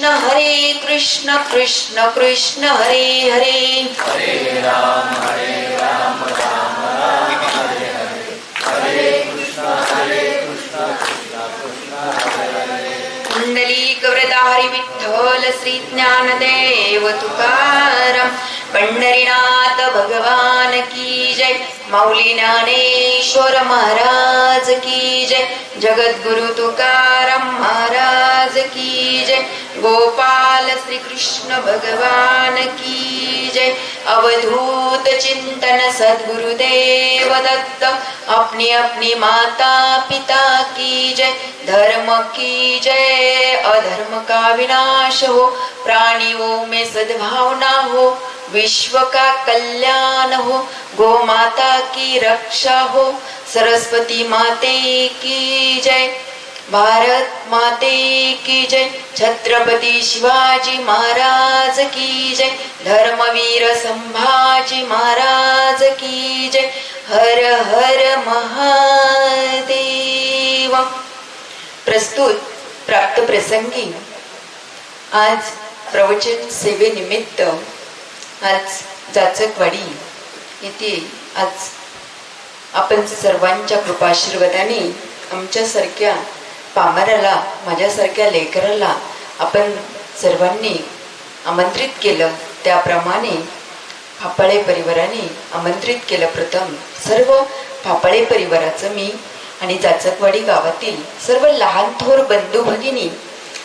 कृष्ण कृष्ण हरे हरे, हरे राम राम राम हरे हरे, हरे कृष्ण कृष्ण कृष्ण हरे हरे. पुंडलीक वरदारी विठ्ठल श्री ज्ञानदेव तुकाराम, पंढरीनाथ भगवान की जय, माऊली ज्ञानेश्वर महाराज की जय, जगद्गुरु तुकाराम महाराज की जय, गोपाल श्री कृष्ण भगवान की जय. अवधूत चिंतन सद्गुरुदेव दत्त, अपनी अपनी माता पिता की जय, धर्म की जय, अधर्म का विनाश हो, प्राणियों में सद्भावना हो, विश्व का कल्याण हो, गो माता की रक्षा हो, सरस्वती माते की जय, भारत माते की जय, छत्रपति शिवाजी महाराज की जय, धर्मवीर संभाजी महाराज की जय. हर हर महादेव. प्रस्तुत प्राप्त प्रसंगी आज प्रवचन सेवेनिमित्त आज जाचकवाडी येथे आज आपण सर्वांच्या कृपाशीर्वादाने आमच्यासारख्या पामराला, माझ्यासारख्या लेकराला आपण सर्वांनी आमंत्रित केलं. त्याप्रमाणे फापाळे परिवाराने आमंत्रित केलं. प्रथम सर्व फापाळे परिवाराचं मी आणि जाचकवाडी गावातील सर्व लहान थोर बंधू भगिनी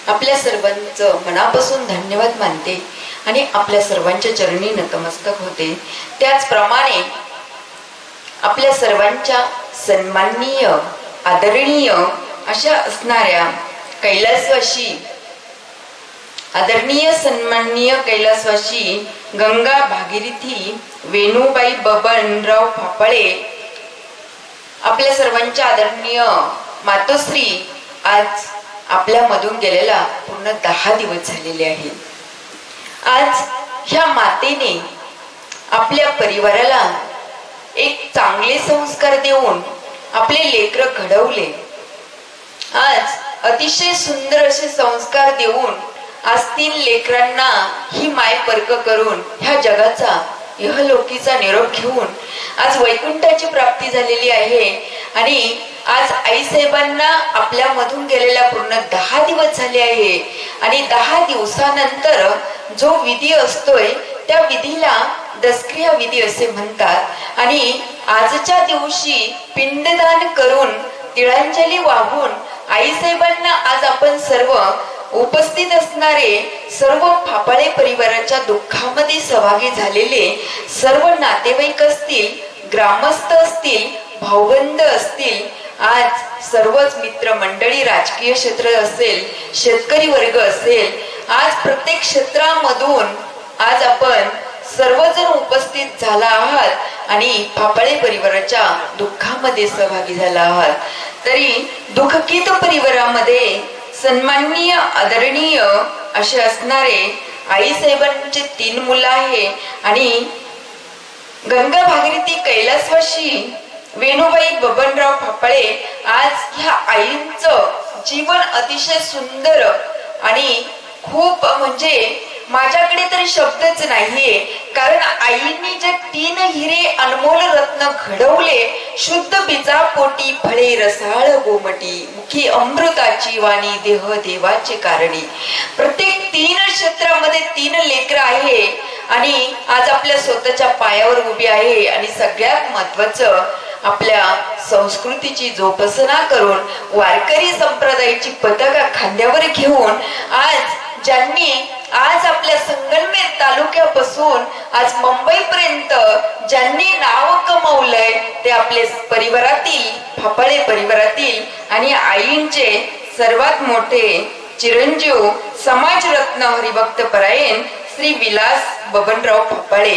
आपल्या सर्वांचं मनापासून धन्यवाद मानते आणि आपल्या सर्वांच्या चरणी नतमस्तक होते. त्याचप्रमाणे आपल्या सर्वांच्या सन्माननीय आदरणीय अशा असणाऱ्या कैलासवासी, आदरणीय सन्माननीय कैलासवासी गंगा भागीरथी वेणूबाई बबनराव फापाळे, आपल्या सर्वांच्या आदरणीय मातोश्री आज आपल्यामधून गेलेला पूर्ण 10 दिवस झालेले आहेत. आज ह्या मातेने आपल्या परिवाराला एक चांगले संस्कार देऊन आपले लेकर घडवले. आज अतिशय सुंदर असे संस्कार देऊन आज 3 लेकरांना ही माय पर्क करून ह्या जगाचा इहलोकीचा निरोप घेऊन आज वैकुंठाची प्राप्ती झालेली आहे. आणि आज आईसाहेबांना आपल्यामधून गेलेला पूर्ण 10 दिवस झाले आहे. आणि 10 दिवसानंतर जो विधी असतोय त्या विधीला दसक्रिया विधी असे म्हणतात. आणि आजच्या दिवशी पिंडदान करून तिळांजली वाहून आईसाहेबांना आज आपण सर्व उपस्थित असणारे सर्व फापाळे परिवाराच्या दुःखामध्ये सहभागी झालेले सर्व नातेवाईक असतील, ग्रामस्थ असतील, भाऊबंद असतील, आज सर्वच मित्रमंडळी, राजकीय क्षेत्र असेल, शेतकरी वर्ग असेल, आज प्रत्येक क्षेत्रामधून आज आपण सर्वजण उपस्थित झाला आहात आणि फापाळे परिवाराच्या दुःखामध्ये सहभागी झाला आहात. तरी दुःखकीत परिवारामध्ये सन्माननीय आदरणीय असे असणारे आईसाहेबांचे 3 मुलं आहे. आणि गंगा भागीरथी कैलासवासी वेणूबाई बबनराव फापाळे, आज ह्या आईंचं जीवन अतिशय सुंदर आणि खूप म्हणजे माझ्याकडे तरी शब्दच नाहीये. कारण आईंनी जे 3 हिरे अनमोल रत्न घडवले, शुद्ध बीजापोटी फळे रसाळ गोमटी, मुखी अमृताची वाणी देह देवाचे कारणी. प्रत्येक 3 क्षेत्रामध्ये 3 लेकर आहे आणि आज आपल्या स्वतःच्या पायावर उभी आहे. आणि सगळ्यात महत्वाचं आपल्या संस्कृतीची जोपासना करून वारकरी संप्रदायाची पताका खांद्यावर घेऊन आज ज्यांनी आज आपल्या संगमनेर तालुक्यापासून आज मुंबईपर्यंत ज्यांनी नाव कमावलंय ते आपले परिवारातील, फापाळे परिवारातील आणि आईंचे सर्वात मोठे चिरंजीव समाजरत्न हरिभक्त परायण श्री विलास बबनराव फापाळे.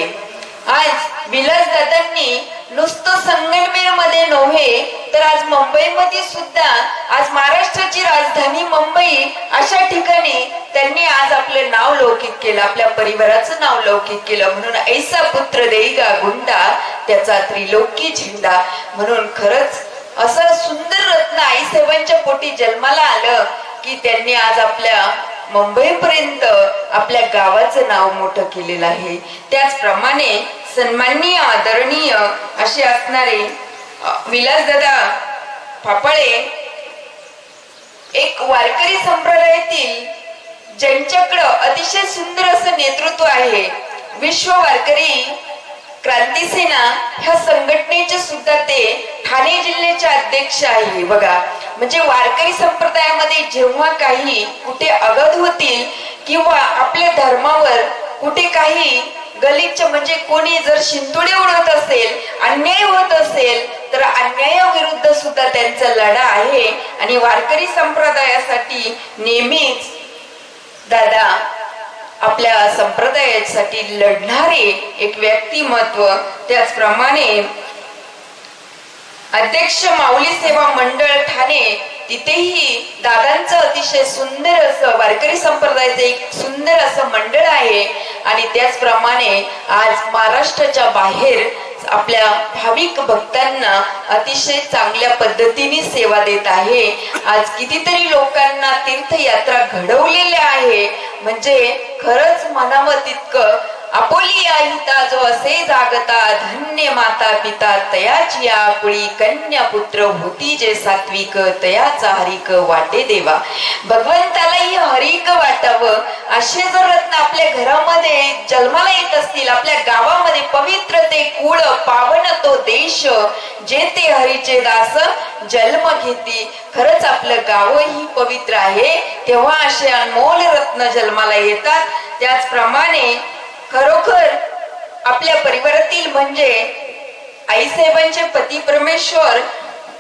आज विलास दादांनी नुसतं संगमनेर मध्ये नव्हे तर आज मुंबईमध्ये सुद्धा, आज महाराष्ट्राची राजधानी मुंबई अशा ठिकाणी त्यांनी आज आपलं नाव लौकिक केलं, आपल्या परिवाराचं नाव लौकिक केलं. म्हणून ऐसा पुत्र देईगा गुंडा, त्याचा त्रिलोकी झेंडा. म्हणून खरंच असं सुंदर रत्न आईसाहेबांच्या पोटी जन्माला आलं की त्यांनी आज आपल्या मुंबईपर्यंत आपल्या गावाचं नाव मोठं केलेलं आहे. त्याचप्रमाणे सन्माननीय आदरणीय असे असणारे विलासदादा फाफळे एक वारकरी संप्रदायातील ज्यांच्याकडं अतिशय सुंदर असं नेतृत्व आहे. विश्व वारकरी क्रांती सेना ह्या संघटनेचे सुद्धा ते ठाणे जिल्ह्याचे अध्यक्ष आहे. बघा, म्हणजे वारकरी संप्रदायामध्ये जेव्हा काही कुठे अगध होतील किंवा आपल्या धर्मावर कुठे काही गलिच्छ म्हणजे कोणी जर शिंतोडे उडवत असेल, अन्याय होत असेल, तर अन्यायाविरुद्ध सुद्धा त्यांचा लढा आहे. आणि वारकरी संप्रदायासाठी नेहमीच दादा आपल्या संप्रदायासाठी लढणारे एक व्यक्तिमत्व. त्याचप्रमाणे अध्यक्ष माऊली सेवा मंडळ ठाणे, तिथेही दादांचं अतिशय सुंदर असं वारकरी संप्रदायाचं एक सुंदर असं मंडळ आहे. आणि त्याचप्रमाणे आज महाराष्ट्राच्या बाहेर आपल्या भाविक भक्तांना अतिशय चांगल्या पद्धतीने सेवा देत आहे. आज कितीतरी लोकांना तीर्थयात्रा घडवलेल्या आहे. म्हणजे खरंच म्हणावं तितकं आपोलिया हिता जो असे जागता, धन्य माता पिता तयाची आपुळी, कन्या पुत्र होती जे सात्विक, तयाचा हरिक वाटे देवा. भगवंतालाही हरिक वाटावं असे जर रत्न आपल्या घरामध्ये जन्माला येत असतील, आपल्या गावामध्ये पवित्र ते कुळ, पावन तो देश, जे ते हरीचे दास जन्म घेती. खरंच आपलं गावही पवित्र आहे, तेव्हा असे अनमोल रत्न जन्माला येतात. त्याचप्रमाणे खरोखर आपल्या परिवारातील म्हणजे आईसाहेबांचे पती परमेश्वर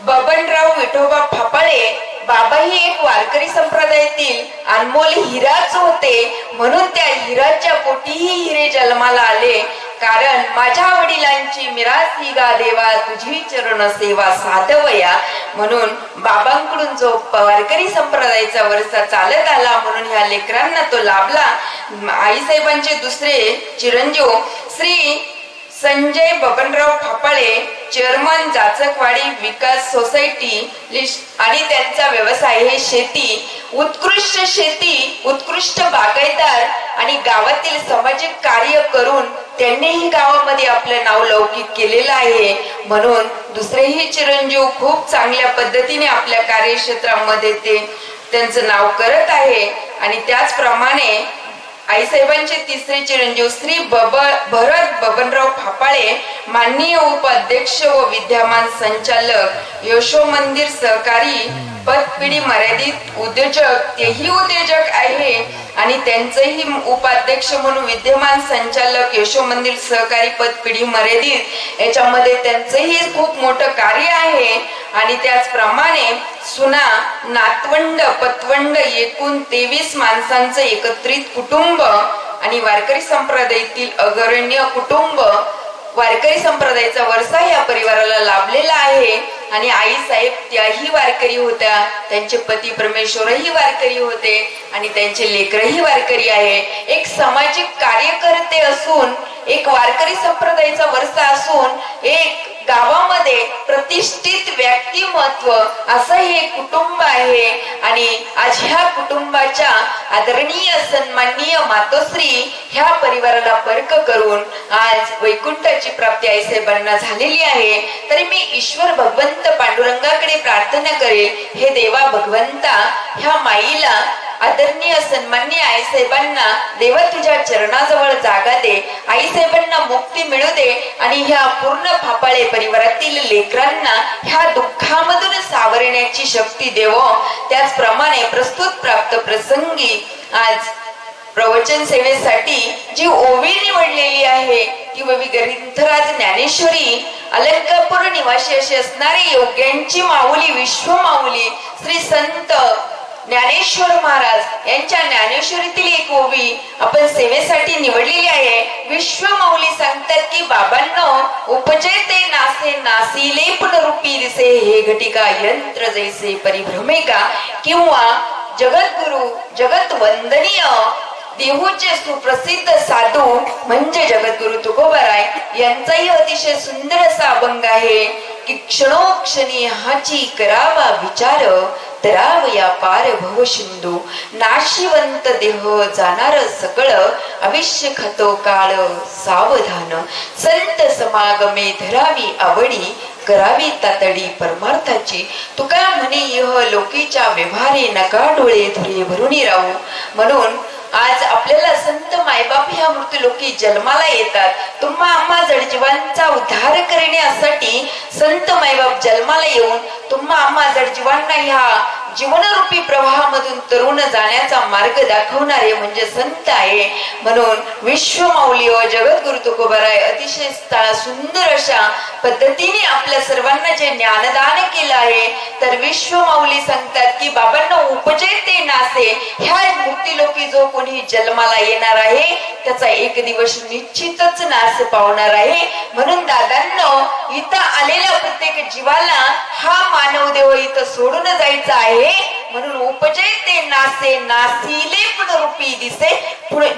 बबनराव विठोबा फाफळे बाबाही एक वारकरी संप्रदायातील अनमोल हिराच होते. म्हणून त्या हिराच्या पोटीही हिरे जन्माला आले. कारण माझ्या वडिलांची मिरास ही गा देवा, तुझी चरण सेवा साधवया. म्हणून बाबांकडून जो वारकरी संप्रदायाचा वारसा चालत आला, म्हणून ह्या लेकरांना तो लाभला. आईसाहेबांचे दुसरे चिरंजीव श्री संजय बबनराव फाफळे, चेअरमन जाचकवाडी विकास सोसायटी, आणि त्यांचा व्यवसाय हे शेती, उत्कृष्ट शेती, उत्कृष्ट बागायतदार आणि गावातील सामाजिक कार्य करून त्यांनीही गावामध्ये आपलं नाव लौकिक केलेलं आहे. म्हणून दुसरेही चिरंजीव खूप चांगल्या पद्धतीने आपल्या कार्यक्षेत्रामध्ये ते त्यांचं नाव करत आहे. आणि त्याचप्रमाणे आईसाहेबांचे तिसरे चिरंजीव श्री भरत बबनराव फाफळे, माननीय उपाध्यक्ष व विद्यमान संचालक, यशो मंदिर सहकारी पतपिढी मर्यादित उद्योजक, तेही उद्योजक आहे. आणि त्यांचेही उपाध्यक्ष म्हणून विद्यमान संचालक यशो मंदिर सहकारी पतपिढी मर्यादित, याच्यामध्ये त्यांचेही खूप मोठं कार्य आहे. आणि त्याचप्रमाणे सुना, नातवंड, पतवंड एकूण 23 माणसांचं एकत्रित कुटुंब आणि वारकरी संप्रदायातील अग्रण्य कुटुंब, वारकरी संप्रदायाचा वारसा या परिवाराला लाभलेला आहे. आणि आई साहेब त्याही वारकरी होत्या, त्यांचे पती परमेश्वरही वारकरी होते आणि त्यांचे लेकरही वारकरी आहे. एक सामाजिक कार्यकर्ते असून, एक वारकरी संप्रदायाचा वारसा असून, एक गावामध्ये प्रतिष्ठित व्यक्तिमत्व असं हे कुटुंब आहे. आणि आज ह्या कुटुंबाच्या आदरणीय सन्माननीय मातोश्री ह्या परिवाराला पर्क करून आज वैकुंठाची प्राप्ती आईसाहेबांना झालेली आहे. तरी मी ईश्वर भगवंत पांडुरंगाकडे प्रार्थना करेल, हे देवा भगवंता, ह्या माईला आदरणीय सन्माननीय आईसाहेबांना देवा तुझ्या चरणाजवळ जागा दे, आईसाहेबांना मुक्ती मिळू दे. आणि ह्या पूर्ण फाफळे परिवारातील लेकरांना ह्या दुःखामधून सावरण्याची शक्ती देव. त्याचप्रमाणे प्रस्तुत प्राप्त प्रसंगी आज प्रवचन सेवेसाठी जी ओवी निवडलेली आहे ती ओवी ग्रंथराज ज्ञानेश्वरी अलंकापूर निवासी अशी असणारी योग्यांची माऊली, विश्व माऊली श्री संत ज्ञानेश्वर महाराज यांच्या ज्ञानेश्वरीतील एक ओवी आपण सेवेसाठी निवडलेली आहे. विश्व माऊली सांगतात की बाबांनो, उपजे ते नासे नासिले पुनरूपी दिसे, हे घटिका यंत्र जैसे परिभ्रमे का. किंवा जगद्गुरु, जगत वंदनीय देहूचे सुप्रसिद्ध साधू म्हणजे जगद्गुरु तुकोबाराय यांचाही अतिशय सुंदर असा अभंग आहे की क्षणोक्षणी हाची करावा विचार तरावया पार भव सिंधू नाशिवंत देह जाणार सकळ अविष्य खातो काळ सावधान संत समागमे धरावी आवडी करावी तातडी परमार्थाची तुका म्हणे यह लोकीच्या व्यवहारे नका डोळे धुरे भरून राहू म्हणून आज आपल्याला संत मायबाप ह्या मृत्यू लोकी जन्माला येतात तुम्हा आम्हा जडजीवांचा उद्धार करण्यासाठी संत मायबाप जन्माला येऊन तुम्हा आम्हा जडजीवांना ह्या जीवनरूपी प्रवाहामधून तरुण जाण्याचा मार्ग दाखवणारे म्हणजे संत आहे म्हणून विश्वमाऊली व जगद्गुरु तुकोबाराय अतिशय सुंदर अशा पद्धतीने आपल्या सर्वांना जे ज्ञानदान केलं आहे तर विश्वमाऊली सांगतात की बाबांना उपजे ते नासे ह्या मुक्तीलोकी जो कोणी जन्माला येणार आहे त्याचा एक दिवस निश्चितच नाश पावणार आहे म्हणून दादांनो इथं आलेल्या प्रत्येक जीवाला हा मानव देव इथं सोडून जायचा आहे म्हणून उपजे ते नासे नासिले पुनरूपी दिसे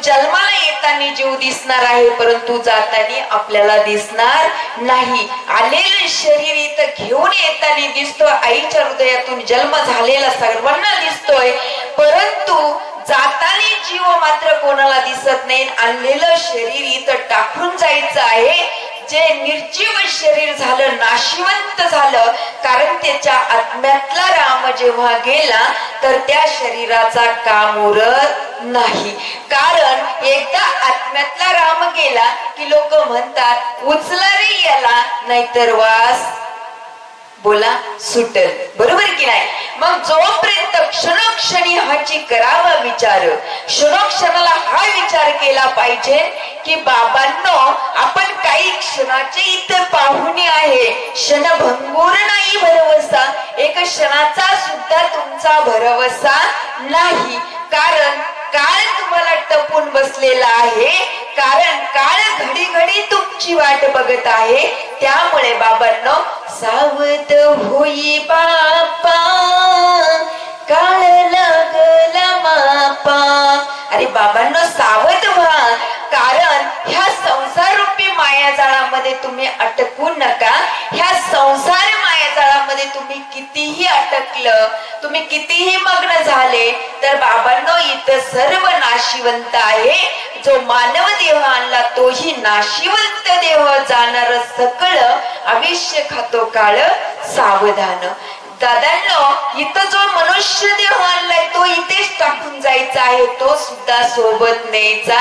जन्माला येताना जीव दिसणार आहे परंतु जाताना आपल्याला दिसणार नाही आलेलं शरीर इथं घेऊन येताना दिसतो आईच्या हृदयातून जन्म झालेला सर्वांना दिसतोय परंतु जाताना जीव मात्र कोणाला दिसत नाही आणलेलं शरीर इथं टाकून जायचं आहे जे निर्जीव शरीर झालं नाशिवंत झालं कारण त्याच्या आत्म्यातला राम जेव्हा गेला तर त्या शरीराचा काम उरत नाही कारण एकदा आत्म्यातला राम गेला की लोक म्हणतात उचला रे याला नाहीतर वास बोला सुटल बरोबर की नाही मग जोपर्यंत क्षणोक्षणी हाची करावा विचार क्षणोक्षणाला हा विचार केला पाहिजे की बाबांनो आपण काही क्षणाचे इथे पाहुणे आहे क्षणभंगूर नाही भरवसा एक क्षणाचा सुद्धा तुमचा भरवसा नाही कारण काळ तुम्हाला टपून बसलेला आहे कारण काळ घडी घडी तुमची वाट बघत आहे त्यामुळे बाबांनो सावध होई बापा काळ लागला मापा अरे बाबांनो सावध व्हा कारण ह्या संसार रूपी मायाजाळामध्ये तुम्ही अटकू नका ह्या संसार मायाजाळामध्ये तुम्ही कितीही अटकलं तुम्ही कितीही मग्न झाले तर बाबांनो इथं सर्व नाशिवंत आहे जो मानव देह आणला तोही नाशिवंत देह जाणार सकळ अविष्य खातो काळ सावधान दादांनो इथं जो मनुष्य देह आणलाय तो इथेच टाकून जायचा आहे तो सुद्धा सोबत न्यायचा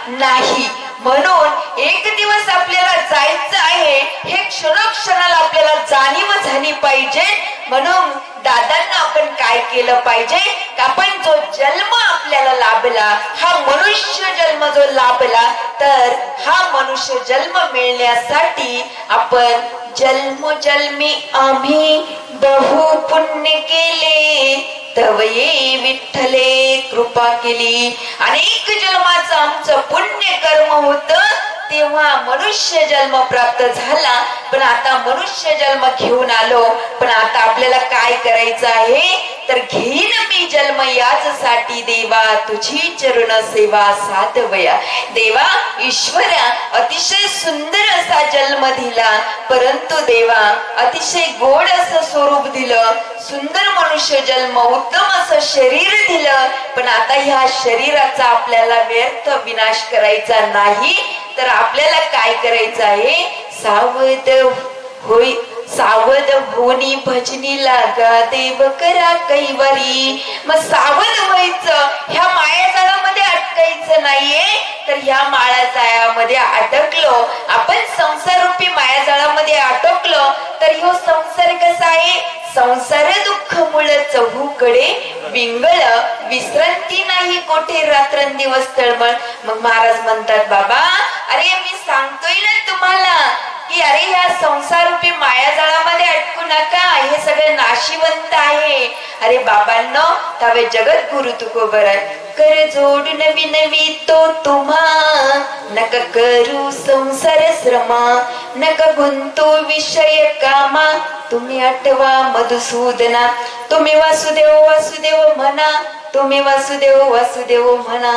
नाही म्हणून एक दिवस आपल्याला जायचं आहे हे क्षणोक्षणाला आपल्याला जाणीव झाली पाहिजे म्हणून दादांना आपण काय केलं पाहिजे आपण जो जन्म आपल्याला लाभला हा मनुष्य जन्म जो लाभला तर हा मनुष्य जन्म मिळण्यासाठी आपण जन्मोजन्मी आम्ही बहु पुण्य केले तव ये विठ्ठले कृपा केली अनेक जन्माचं आमचं पुण्य कर्म होत तेव्हा मनुष्य जन्म प्राप्त झाला पण आता मनुष्य जन्म घेऊन आलो पण आता आपल्याला काय करायचं आहे तर घेईन मी जन्म याचसाठी देवा तुझी चरण सेवा साधवया देवा ईश्वरा अतिशय सुंदर असा जन्म दिला परंतु देवा अतिशय गोड असं स्वरूप दिलं सुंदर मनुष्य जन्म उत्तम असं शरीर दिलं पण आता ह्या शरीराचा आपल्याला व्यर्थ विनाश करायचा नाही तर आपल्याला काय करायचं आहे सावध होई सावध होनी भजनी लागा देव करा कैवारी मग सावध व्हायचं ह्या मायाजाळामध्ये अटकायचं नाहीये तर ह्या मायाजाळामध्ये अटकलो आपण संसार रूपी मायाजाळामध्ये अटकलो तर ह्यो संसार कसा आहे संसार दुःख मुळ चहूकडे विंगळ विश्रांती नाही कोठे रात्रंदिवस तळमळ मग महाराज म्हणतात बाबा अरे मी सांगतोय ना तुम्हाला की अरे ह्या संसारूपी मायाजाळामध्ये अटकू नका, हे सगळे नाशिवंत आहे. अरे बाबांनो, तवे जगत गुरु तुकोबर कर जोडून विनवी तो तुम्हा, नका करू संसार श्रमा, नका गुंतू विषय कामा. तुम्ही आठवा मधुसूदना, तुम्ही वासुदेव वासुदेव म्हणा, तुम्ही वासुदेव वासुदेव म्हणा.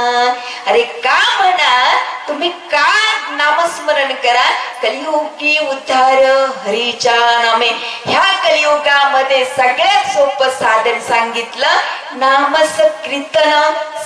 अरे का म्हणा, तुम्ही का नामस्मरण करा. कलियुगी उद्धार हरीच्या नामे. ह्या कलियुगामध्ये सगळ्यात सोपं साधन सांगितलं नामस कीर्तन.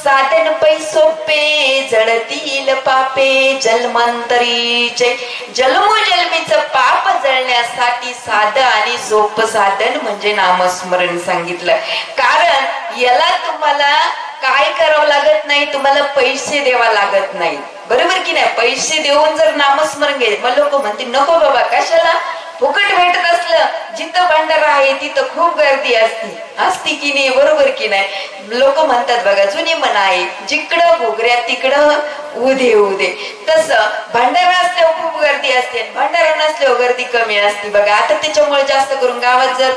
साधन पै सोपे जळतील पापे जन्मांतरीचे. जन्मोजन्मीचं पाप जळण्यासाठी साधं आणि सोपं साधन म्हणजे नामस्मरण सांगितलं. कारण याला तुम्हाला काय करावं लागत नाही, तुम्हाला पैसे द्यावा लागत नाही. बरोबर की नाही. पैसे देऊन जर नामस्मरण घ्यायचे, मग लोक म्हणते नको बाबा कशाला, फुकट भेटत असलं. जिथं भंडारा आहे तिथं खूप गर्दी असती की नाही. बरोबर की नाही. लोक म्हणतात बघा, जुनी म्हण आहे, जिकडं घोगऱ्या तिकडं उदे उदे. तसं भंडारा असल्यावर खूप गर्दी असते, भंडारा नसल्यावर गर्दी कमी असते बघा. आता त्याच्यामुळे जास्त करून गावात जर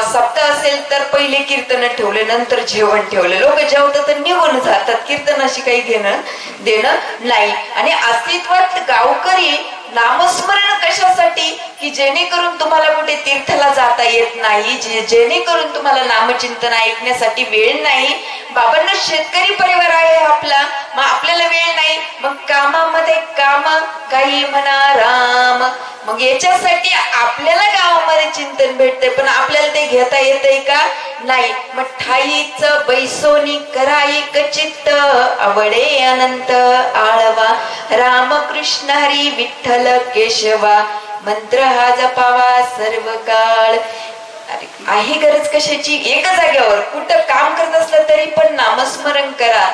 सप्ताह असेल तर पहिले कीर्तन ठेवले, नंतर जेवण ठेवले. लोक जेवतात तर निघून जातात, कीर्तनाशी काही घेणं देणं नाही. आणि अस्तित्वात गावकरी नामस्मरण कशासाठी, की जेणेकरून तुम्हाला कुठे तीर्थला जाता येत नाही, जेणेकरून तुम्हाला नामचिंतन ऐकण्यासाठी वेळ नाही. बाबांना शेतकरी परिवार आहे आपला, मग आपल्याला वेळ नाही. मग कामामध्ये काम काही म्हणा राम. मग याच्यासाठी आपल्याला गावामध्ये चिंतन भेटते, पण आपल्याला ते घेता येतंय का, नाही. मग ठाईच बैसोनी कराई चित्त आवडे अनंत आळवा. रामकृष्ण हरी विठ्ठल केशवा मंत्र हा जपावा सर्व काळ. आहे गरज कशाची, एका जागेवर कुठं काम करत असलं तरी पण नामस्मरण करा.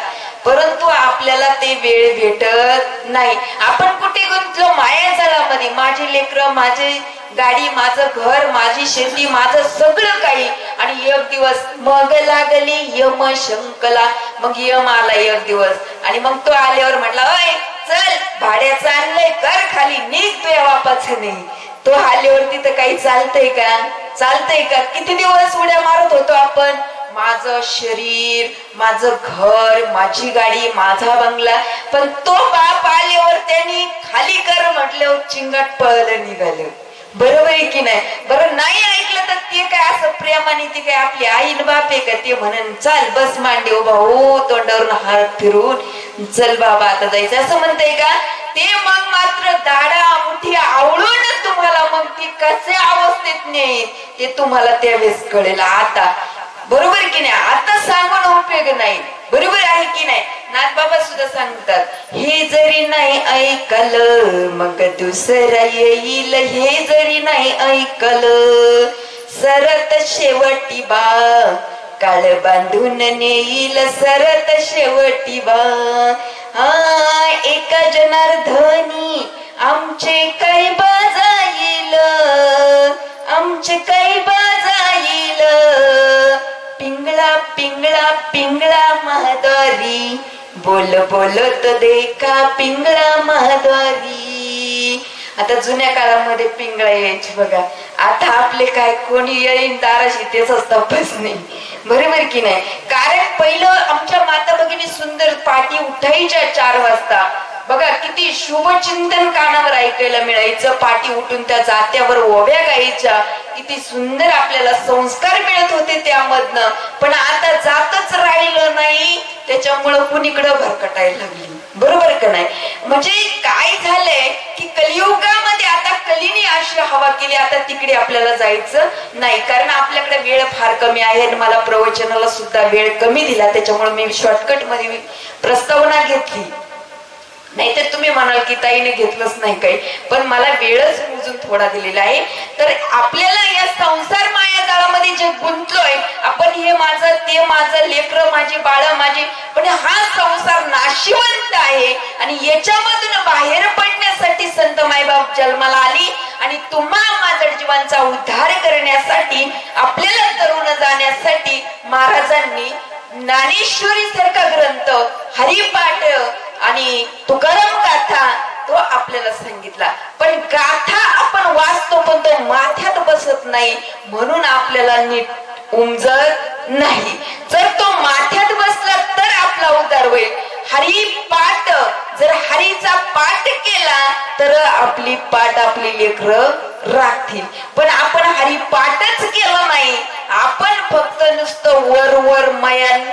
परंतु आपल्याला ते वेळ भेटत नाही. आपण कुठे गुंतलो मायाजाळामध्ये. माझी लेकरं, माझी गाडी, माझं घर, माझी शेती, माझं सगळं काही. आणि एक दिवस मग लागली यम शंकला. मग यम आला एक दिवस, आणि मग तो आल्यावर म्हटला, अय चल भाड्याचं आणलंय, कर खाली, निघ, तुझ्या बापाचं नाही. तो आल्यावर तिथं काही चालतंय का, चालतंय का. किती दिवस उड्या मारत होतो आपण, माझं शरीर, माझं घर, माझी गाडी, माझा बंगला. पण तो बाप आल्यावर त्यांनी खाली कर म्हटल्यावर चिंगाट पळलं निघालं. बरोबर आहे की नाही. बरं नाही ऐकलं तर ते काय असं प्रेमाने, ते काय आपली आई बाप आहे का, ते म्हणून चाल बस मांडी उभा हो, तोंडावरून हात फिरून चल बाबा आता जायचं असं म्हणताय का. ते मग मात्र दाडा मुठी आवळून तुम्हाला मग ती कसे अवस्थेत नेईल ते तुम्हाला त्यावेळेस कळेल. आता बरोबर की नाही. आता सांगून उपयोग नाही. बरोबर आहे की नाही. नाथबाबा सुद्धा सांगतात, हे जरी नाही ऐकलं मग दुसरं येईल. हे जरी नाही ऐकलं सरत शेवटी बा काळ बांधून नेईल. सरत शेवटी बा. एका जनार्दनी आमचे काही बाजाईल, आमचे काही बाजाईल. पिंगळा पिंगळा पिंगळा महाद्वारी बोल बोलत देखा पिंगळा महाद्वारी. आता जुन्या काळामध्ये पिंगळा यायची बघा. आता आपले काय कोणी येईन दाराशी त्याचाच तपास नाही. बरोबर की नाही. कारण पहिलं आमच्या माता भगिनी सुंदर पाठी उठायच्या 4 वाजता. बघा किती शुभचिंतन कानावर ऐकायला मिळायचं. पाठी उठून त्या जात्यावर ओव्या गायच्या. किती सुंदर आपल्याला संस्कार मिळत होते त्यामधनं. पण आता जातच राहिलं नाही, त्याच्यामुळं कुणीकडं भरकटायला लागली. बरोबर का नाही. म्हणजे काय झालंय की कलियुगामध्ये आता कलीने अशी हवा केली, आता तिकडे आपल्याला जायचं नाही. कारण आपल्याकडे वेळ फार कमी आहे. मला प्रवचनाला सुद्धा वेळ कमी दिला, त्याच्यामुळे मी शॉर्टकट मध्ये प्रस्तावना घेतली. नाहीतर तुम्ही म्हणाल की ताईने घेतलंच नाही काही, पण मला वेळच मोजून थोडा दिलेला आहे. तर आपल्याला या संसार मायाजाळामध्ये जे गुंतलोय आपण, हे माझं ते माझं, लेकरं माझी, बाळ माझी, पण हा संसार नाशिवंत आहे. आणि याच्यामधून बाहेर पडण्यासाठी संत मायबाप जन्माला आली. आणि तुम्हा माझ्या जीवांचा उद्धार करण्यासाठी, आपल्याला तरुण जाण्यासाठी महाराजांनी ज्ञानेश्वरी सारखा ग्रंथ, हरिपाठ आणि तुकाराम गाथा, तो आपल्याला सांगितला. पण गाथा आपण वाचतो पण तो माथ्यात बसत नाही, म्हणून आपल्याला नीट उमजत नाही. जर तो माथ्यात बसला तर आपला उद्धार होईल. हरी पाठ, जर हरीचा पाठ केला तर आपली पाठ आपली लेकरं राखतील. पण आपण हरी पाठच केला नाही, आपण फक्त नुसतं वर वर मयान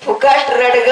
फुकाट रडग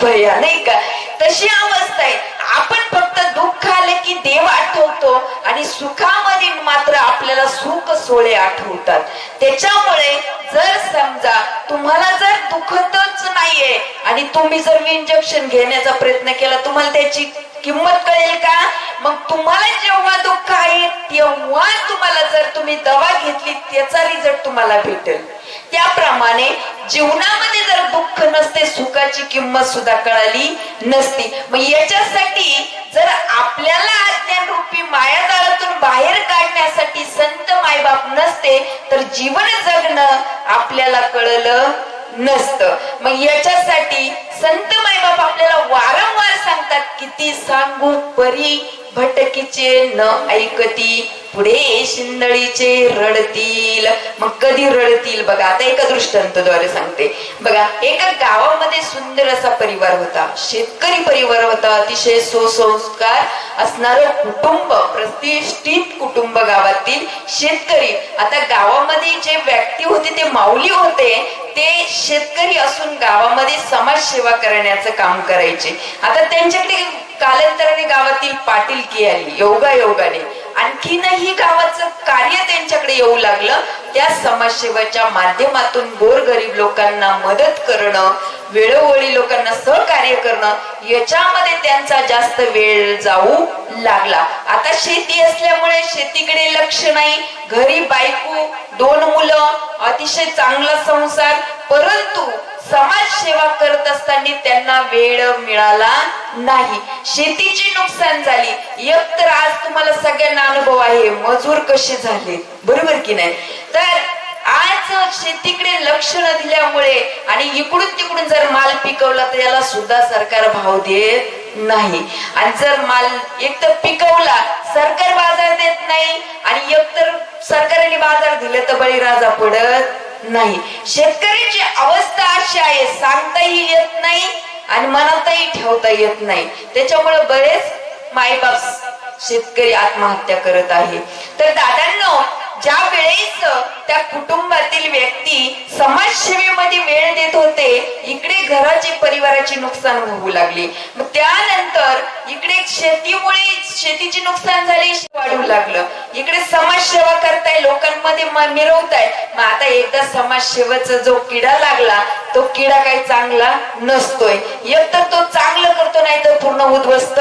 भया, नाही का? तशी अवस्था आहे. आपण फक्त दुःख आले की देव आठवतो आणि सुखामध्ये मात्र आपल्याला सुख सोहळे आठवतात. त्याच्यामुळे जर समजा तुम्हाला जर दुखतच नाहीये आणि तुम्ही जर इंजेक्शन घेण्याचा प्रयत्न केला, तुम्हाला त्याची किंमत कळेल का? मग तुम्हाला जेव्हा दुःख आहे तेव्हा तुम्हाला जर तुम्ही दवा घेतली त्याचा रिझल्ट तुम्हाला भेटेल. त्याप्रमाणे जीवनामध्ये जर दुःख नसते, सुखाची किंमत सुद्धा कळाली नसती. मग याच्यासाठी जर आपल्याला अज्ञान रूपी मायाजाळातून बाहेर काढण्यासाठी संत मायबाप नसते तर जीवन जगणं आपल्याला कळलं नसतं. मग याच्यासाठी संत मायबाप आपल्याला वारंवार सांगतात, किती सांगू परी भटकीचे न ऐकती, पुढे शिंदळीचे रडतील. मग कधी रडतील बघा. आता एका दृष्टांताद्वारे सांगते बघा. एका गावामध्ये सुंदर असा परिवार होता, शेतकरी परिवार होता, अतिशय सुसंस्कार असणारं कुटुंब, प्रतिष्ठित कुटुंब गावातील शेतकरी. आता गावामध्ये जे व्यक्ती होते ते माऊली होते, ते शेतकरी असून गावामध्ये समाजसेवा करण्याचं काम करायचे. आता त्यांच्याकडे कालांतराने गावातील पाटीलकी आली, योगायोगाने आणखीनही गावाचं कार्य त्यांच्याकडे येऊ लागलं. त्या समाजसेवेच्या माध्यमातून गोरगरीब लोकांना मदत करणं, वेळोवेळी लोकांना सहकार्य करणं, याच्यामध्ये त्यांचा जास्त वेळ जाऊ लागला. आता शेती असल्यामुळे शेतीकडे लक्ष नाही, घरी बायको, 2 मुलं, अतिशय चांगला संसार, परंतु समाजसेवा करत असताना त्यांना वेळ मिळाला नाही. शेतीची नुकसान झाली. एक तर आज तुम्हाला सगळ्यांना अनुभव आहे, मजूर कसे झाले, बरोबर की नाही? तर आज शेतीकडे लक्ष न दिल्यामुळे आणि इकडून तिकडून जर माल पिकवला तर याला सुद्धा सरकार भाव देत नाही. आणि जर माल एक तर पिकवला सरकार बाजार देत नाही, आणि एक तर सरकारने बाजार दिले तर बळीराजा पडत नाही. शेतकऱ्याची अवस्था अशी आहे, सांगताही येत नाही आणि मनातही ठेवता येत नाही. त्याच्यामुळे बरेच मायबाप शेतकरी आत्महत्या करत आहे. तर दादांनो, ज्या वेळेस त्या कुटुंबातील व्यक्ती समाजसेवेमध्ये वेळ देत होते, इकडे घराची परिवाराची नुकसान होऊ लागली. मग त्यानंतर इकडे शेतीमुळे शेतीची नुकसान झाली, वाढू लागलं. इकडे समाजसेवा करताय, लोकांमध्ये मिरवताय. मग आता एकदा समाजसेवेचा जो किडा लागला तो किडा काही चांगला नसतोय. एक तर तो चांगलं करतो, नाही तर पूर्ण उद्ध्वस्त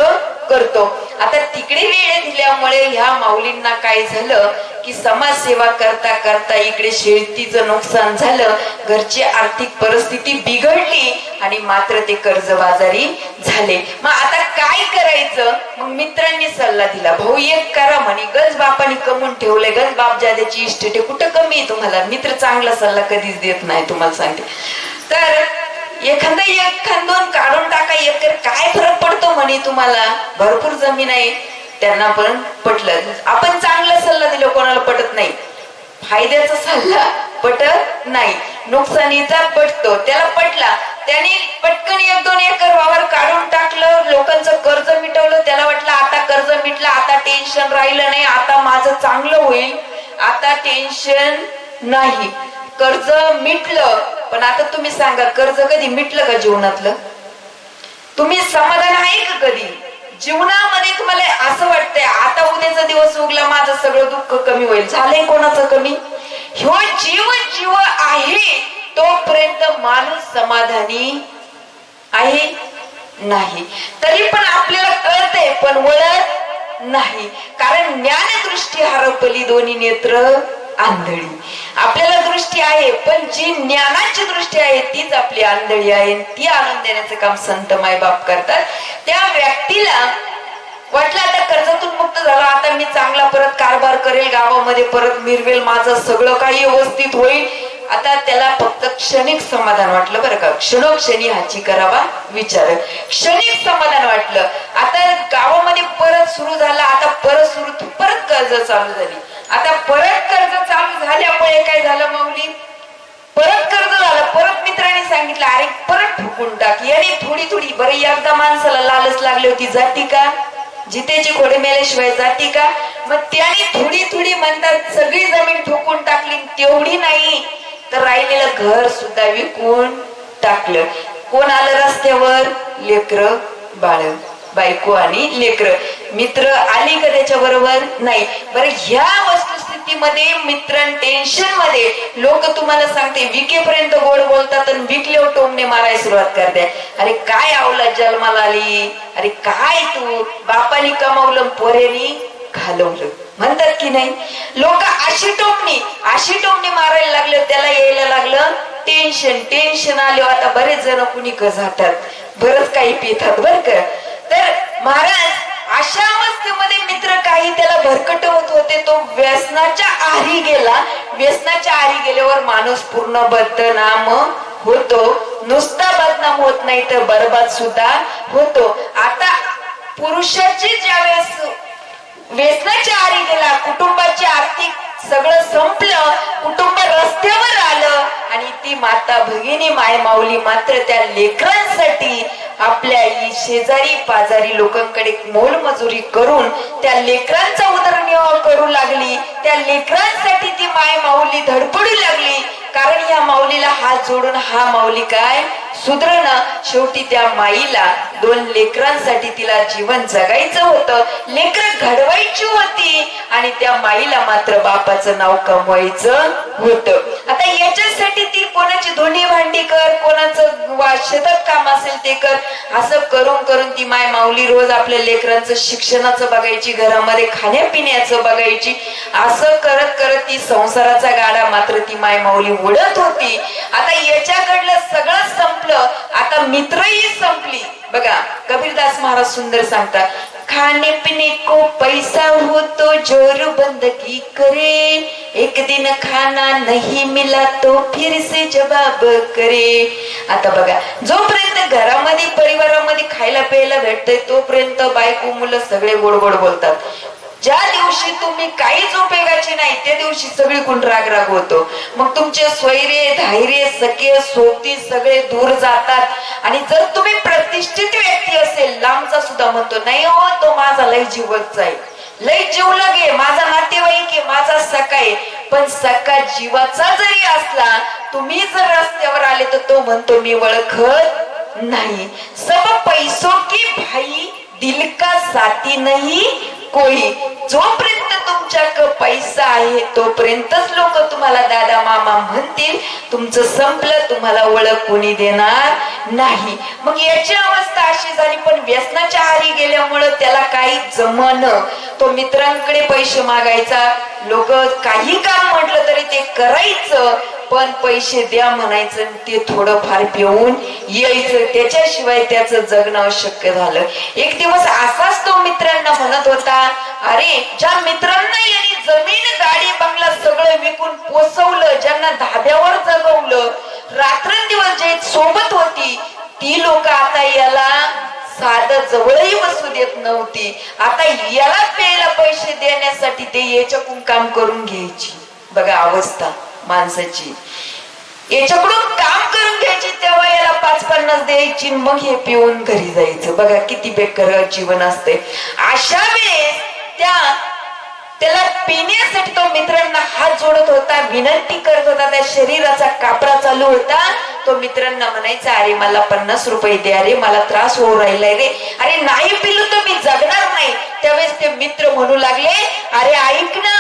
करतो. आता तिकडे वेळ दिल्यामुळे ह्या माऊलींना काय झालं की समाजसेवा करता करता इकडे शेतीचं नुकसान झालं, घरची आर्थिक परिस्थिती बिघडली आणि मात्र ते कर्जबाजारी झाले. मग आता काय करायचं? मग मित्रांनी सल्ला दिला, भाऊ एक करा म्हणे, गज बापाने कमवून ठेवलंय, गज बाप जाद्याची इस्टेट आहे, कुठं कमी आहे तुम्हाला? मित्र चांगला सल्ला कधीच देत नाही, तुम्हाला सांगते. तर एखादा 1-2 काढून टाका, एकर काय फरक पडतो म्हणे तुम्हाला, भरपूर जमीन आहे. त्यांना पण पटलं. आपण चांगला सल्ला दिला कोणाला पटत नाही, फायद्याचा सल्ला पटत नाही, नुकसानीचा पटतो. त्याला पटला, त्याने पटकन 1-2 एकर वावर काढून टाकलं, लोकांचं कर्ज मिटवलं. त्याला वाटलं आता कर्ज मिटलं, आता टेन्शन राहिलं नाही, आता माझं चांगलं होईल, आता टेन्शन नाही. कर्ज मिटलं. पण आता तुम्ही सांगा, कर्ज कधी मिटलं का जीवनातलं? तुम्ही समाधान आहे का कधी जीवनामध्ये? तुम्हाला असं वाटतंय आता उद्याचा दिवस उगला, माझं सगळं दुःख कमी होईल. झालंय कोणाचं कमी? ह्यो जीव आहे तोपर्यंत माणूस समाधानी आहे नाही. तरी पण आपल्याला कळतंय पण वळत नाही, कारण ज्ञानदृष्टी हरपली, दोन्ही नेत्र आंधळी. आपल्याला दृष्टी आहे पण जी ज्ञानाची दृष्टी आहे तीच आपली आंधळी आहे. ती आणून देण्याचं काम संत मायबाप करतात. त्या व्यक्तीला वाटलं आता कर्जातून मुक्त झाला, आता मी चांगला परत कारभार करेल, गावामध्ये परत मिरवेल, माझं सगळं काही व्यवस्थित होईल. आता त्याला फक्त क्षणिक समाधान वाटलं बरं का. क्षणोक्षणी हाची करावा विचार. क्षणिक समाधान वाटलं. आता गावामध्ये परत सुरू झाला. आता परत कर्ज चालू झाली. आता परत कर्ज चालू झाल्यामुळे काय झालं माऊली, परत कर्ज झालं. परत मित्रांनी सांगितलं अरे परत ठोकून टाक. याने थोडी थोडी, बरं एकदा माणसाला लालच लागली होती जाती का, जितेची खोडे मेल्याशिवाय जाती का. मग त्याने थोडी थोडी म्हणतात सगळी जमीन ठोकून टाकली. तेवढी नाही तर राहिलेलं घर सुद्धा विकून टाकलं. कोण आलं रस्त्यावर, लेकर बाळ, बायको आणि लेकर. मित्र आली का त्याच्या बरोबर नाही. बरं ह्या वस्तुस्थितीमध्ये मित्र टेन्शन मध्ये लोक तुम्हाला सांगते विकेपर्यंत गोड बोलतात आणि विकल्यावर टोमणे मारायला सुरुवात करते. अरे काय आवला जन्माला आली, अरे काय तू बापानी कमावलं पोरेनी घालवलं म्हणतात की नाही. लोक अशी टोमणी मारायला लागले. त्याला यायला लागलं टेन्शन आले. आता बरेच जण कुणी जातात, बरंच काही पितात बर का. तर महाराज अशा अवस्थेमध्ये मित्र काही त्याला भरकटवत होते. तो व्यसनाच्या आहारी गेला. व्यसनाच्या आहारी गेल्यावर माणूस पूर्ण बदनाम होतो. नुसता बदनाम होत नाही तर बरबाद सुद्धा होतो. आता पुरुषाची ज्यावेळेस व्यसनाच्या आहारी गेला, कुटुंबाची आर्थिक सगळं संपलं, कुटुंब रस्त्यावर आलं आणि ती माता भगिनी माय माऊली मात्र त्या लेकरांसाठी आपल्या शेजारी पाजारी लोकांकडे मोलमजुरी करून त्या लेकरांचा उदरनिर्वाह करू लागली. त्या लेकरांसाठी ती माय माऊली धडपडू लागली. कारण या माऊलीला हात जोडून हा माऊली काय सुधरणं. शेवटी त्या माईला 2 लेकरांसाठी तिला जीवन जगायचं होतं, लेकर घडवायची होती आणि त्या माईला मात्र बापाचं नाव कमवायचं होतं. आता याच्यासाठी ती कोणाची धुणी भांडी कर, कोणाचं शेतात काम असेल ते कर, असं करून करून ती माय माऊली रोज आपल्या लेकरांचं शिक्षणाचं बघायची, घरामध्ये खाण्यापिण्याचं बघायची. असं करत करत ती संसाराचा गाडा मात्र ती माय माऊली उडत होती. आता याच्याकडलं सगळं संपलं. आता मित्रही संपली. बघा कबीरदास महाराज सुंदर सांगतात, खाने पीने को पैसा हो तो जोर बंदगी करे, एक दिन खाना नहीं मिला तो फिर से जवाब करे. आता बघा जोपर्यंत घरामध्ये परिवारामध्ये खायला प्यायला भेटतंय तोपर्यंत बायको मुलं सगळे गोड गोड बोलतात. ज्या दिवशी तुम्ही काहीच उपयोगाची नाही त्या दिवशी सगळीकडून राग होतो. मग तुमचे स्वैरे धायरे सखे सोबती सगळे दूर जातात. आणि जर तुम्ही प्रतिष्ठित व्यक्ती असेल, लांबचा सुद्धा म्हणतो नाही हो तो माझा लय जीवच आहे, लय जीव लगे, माझा नातेवाईक आहे, माझा सखा आहे. पण सखा जीवाचा जरी असला, तुम्ही जर रस्त्यावर आले तर तो म्हणतो मी ओळखत नाही. सब पैसों की भाई दिल का साथी नहीं कोई. जोपर्यंत तुमच्याकडे पैसा आहे तोपर्यंतच लोक तुम्हाला दादा मामा म्हणतील. तुमचं संपलं, तुम्हाला ओळख कोणी देणार नाही. मग याची अवस्था अशी झाली. पण व्यसनाच्या आहारी गेल्यामुळं त्याला काही जमन. तो मित्रांकडे पैसे मागायचा, लोक काही काम म्हटलं तरी ते करायचं, पण पैसे द्या म्हणायचं, ते थोडं फार पिऊन यायचं. त्याच्याशिवाय त्याचं जगणं अशक्य झालं. एक दिवस असाच तो मित्रांना म्हणत होता, अरे ज्या मित्रांना यांनी जमीन गाडी बंगला सगळं विकून पोसवलं, ज्यांना धाब्यावर जगवलं, रात्रंदिवस जे सोबत होती ती लोक आता याला साधं जवळही बसू देत नव्हती. आता याला प्यायला पैसे देण्यासाठी ते याच्याकडून काम करून घ्यायची. बघा अवस्था माणसाची. याच्याकडून काम करून घ्यायची, तेव्हा याला 5-50 द्यायची, मग हे पिऊन घरी जायचं. बघा किती बेकार जीवन असते. अशा वेळेस त्याला पिण्यासाठी तो मित्रांना हात जोडत होता, विनंती करत होता. त्या शरीराचा कापरा चालू होता. तो मित्रांना म्हणायचा, अरे मला 50 रुपये दे, अरे मला त्रास होऊ राहिलाय रे, अरे नाही पिलो तर मी जगणार नाही. त्यावेळेस ते मित्र म्हणू लागले, अरे ऐक ना,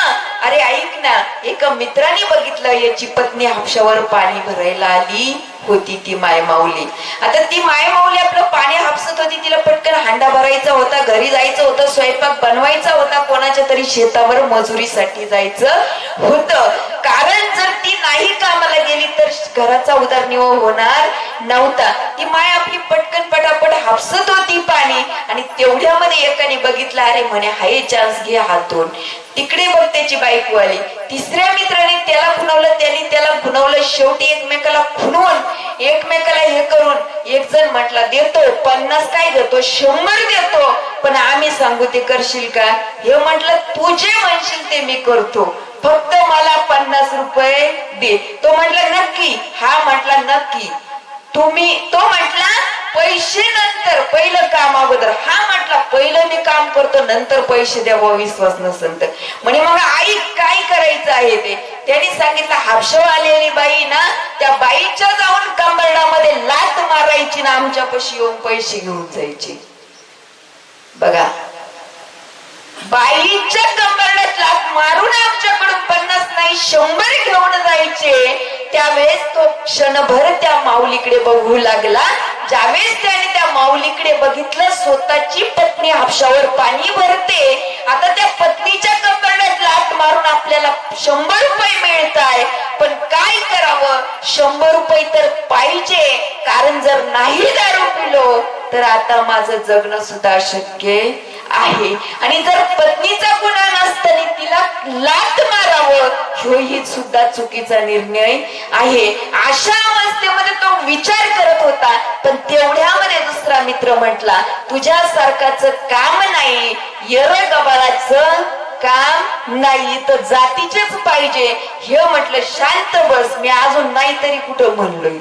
अरे ऐक ना. एका मित्राने बघितलं याची पत्नी हापशावर पाणी भरायला आली होती, ती मायमाऊली. आता ती मायमाऊली आपलं पाणी हापसत होती. तिला पटकन हांडा भरायचा होता, घरी जायचं होतं, स्वयंपाक बनवायचा होता, कोणाच्या तरी शेतावर मजुरीसाठी जायचं होतं. कारण जर ती नाही कामाला गेली तर घराचा उदरनिर्वाह होणार नव्हता. ती माय आपली पटकन पटापट हापसत होती पाणी आणि तेवढ्यामध्ये एकाने बघितलं, अरे म्हणे हाय चान्स घे हातून. तिकडे बघ त्याची बायको आली. तिसऱ्या मित्राने त्याला खुणवलं, त्याने त्याला खुणवलं. शेवटी एकमेकाला खुणवून एकमेकाला हे करून एक जण म्हटला देतो 50 काय देतो 100 देतो, पण आम्ही सांगू ते करशील का? हे म्हटलं तू जे म्हणशील ते मी करतो, फक्त मला 50 रुपये दे. तो म्हटला नक्की? हा म्हटला नक्की. तो म्हटला पैसे नंतर, पहिलं काम अगोदर. हा म्हटला पहिलं मी काम करतो नंतर पैसे द्यावा, विश्वास नसेल तर. म्हणे मग आई काय करायचं आहे ते? त्यांनी सांगितलं हापशाव आलेली बाई ना, त्या बाईच्या जाऊन कंबरडामध्ये लात मारायची ना आमच्यापाशी येऊन पैसे घेऊन जायची. बघा, बाईच्या कंबरड्यात लात मारून आमच्याकडून 50 नाही 100 घेऊन जायचे. त्यावेळेस तो क्षणभर त्या माऊलीकडे बघू लागला. ज्यावेळेस त्याने त्या माऊलीकडे बघितलं, स्वतःची पत्नी हापशावर पाणी भरते. आता त्या पत्नीच्या कंबरड्यात लात मारून आपल्याला 100 रुपये मिळताय, पण काय करावं? 100 रुपये तर पाहिजे, कारण जर नाही दारू पिलो तर आता माझं जगणं सुद्धा अशक्य आहे. आणि जर पत्नीचा गुन्हा नसताना तिला लात मारावं, ह्योही सुद्धा चुकीचा निर्णय आहे. अशा अवस्थेमध्ये तो विचार करत होता. पण तेवढ्यामध्ये दुसरा मित्र म्हटला, तुझ्यासारखाच काम नाही, येर गबाळाचं काम नाही, तर जातीचेच पाहिजे. हे म्हटलं शांत बस, मी अजून नाही तरी कुठं म्हणलोय,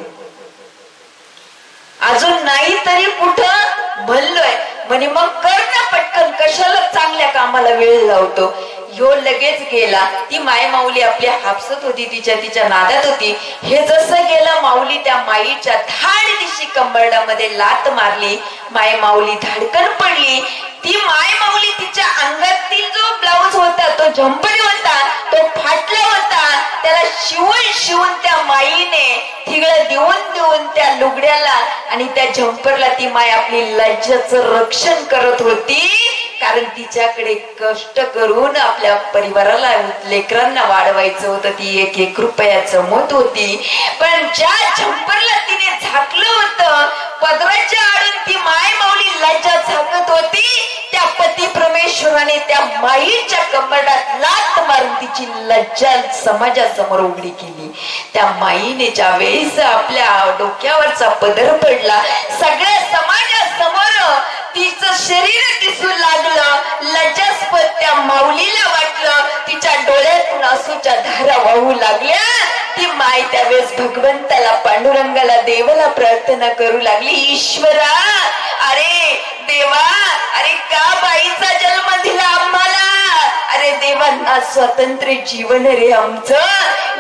अजून नाही तरी कुठं म्हणलोय. म्हणे मग कर ना पटकन, कशाला चांगल्या कामाला वेळ लावतो. ह्यो लगेच गेला. ती माय माऊली आपली हापसत होती, तिच्या नादात होती. हे जसं गेलं, माऊली त्या माईच्या धाड दिशी कंबरडामध्ये लात मारली. माय माऊली धाडकन पडली. ती माय माऊली तिच्या अंगातील जो ब्लाऊज होता, तो झंपरी होता, तो फाटला होता. त्याला शिवून त्या माईने थिगळं देऊन त्या लुगड्याला आणि त्या झंपरला ती माय आपली लज्जाचं रक्षण करत होती. कारण तिच्याकडे कष्ट करून आपल्या परिवाराला, लेकरांना वाढवायचं होतं. ती 1 रुपयाचं मत होती. पण ज्या झंपरला तिने झाकलं होतं, पदराच्या आडून ती माय माऊली लज्जा झाकत होती. त्या पती परमेश्वराने त्या माईच्या कंबरडात लात मारून तिची लज्जा समाजासमोर उघडी केली. त्या माईने ज्या वेळेस आपल्या डोक्यावरचा पदर पडला, सगळ्या समाजासमोर तिचं शरीर दिसू लागलं. लज्जास्पद त्या माऊलीला वाटलं. तिच्या डोळ्यातून असूच्या धारा वाहू लागल्या. ती माय त्यावेळेस भगवंताला, पांडुरंगाला, देवाला प्रार्थना करू लागली, ईश्वरा, अरे देवा, अरे का बाईचा जन्म दिला आम्हाला? अरे देवांना स्वतंत्र जीवन रे आमचं.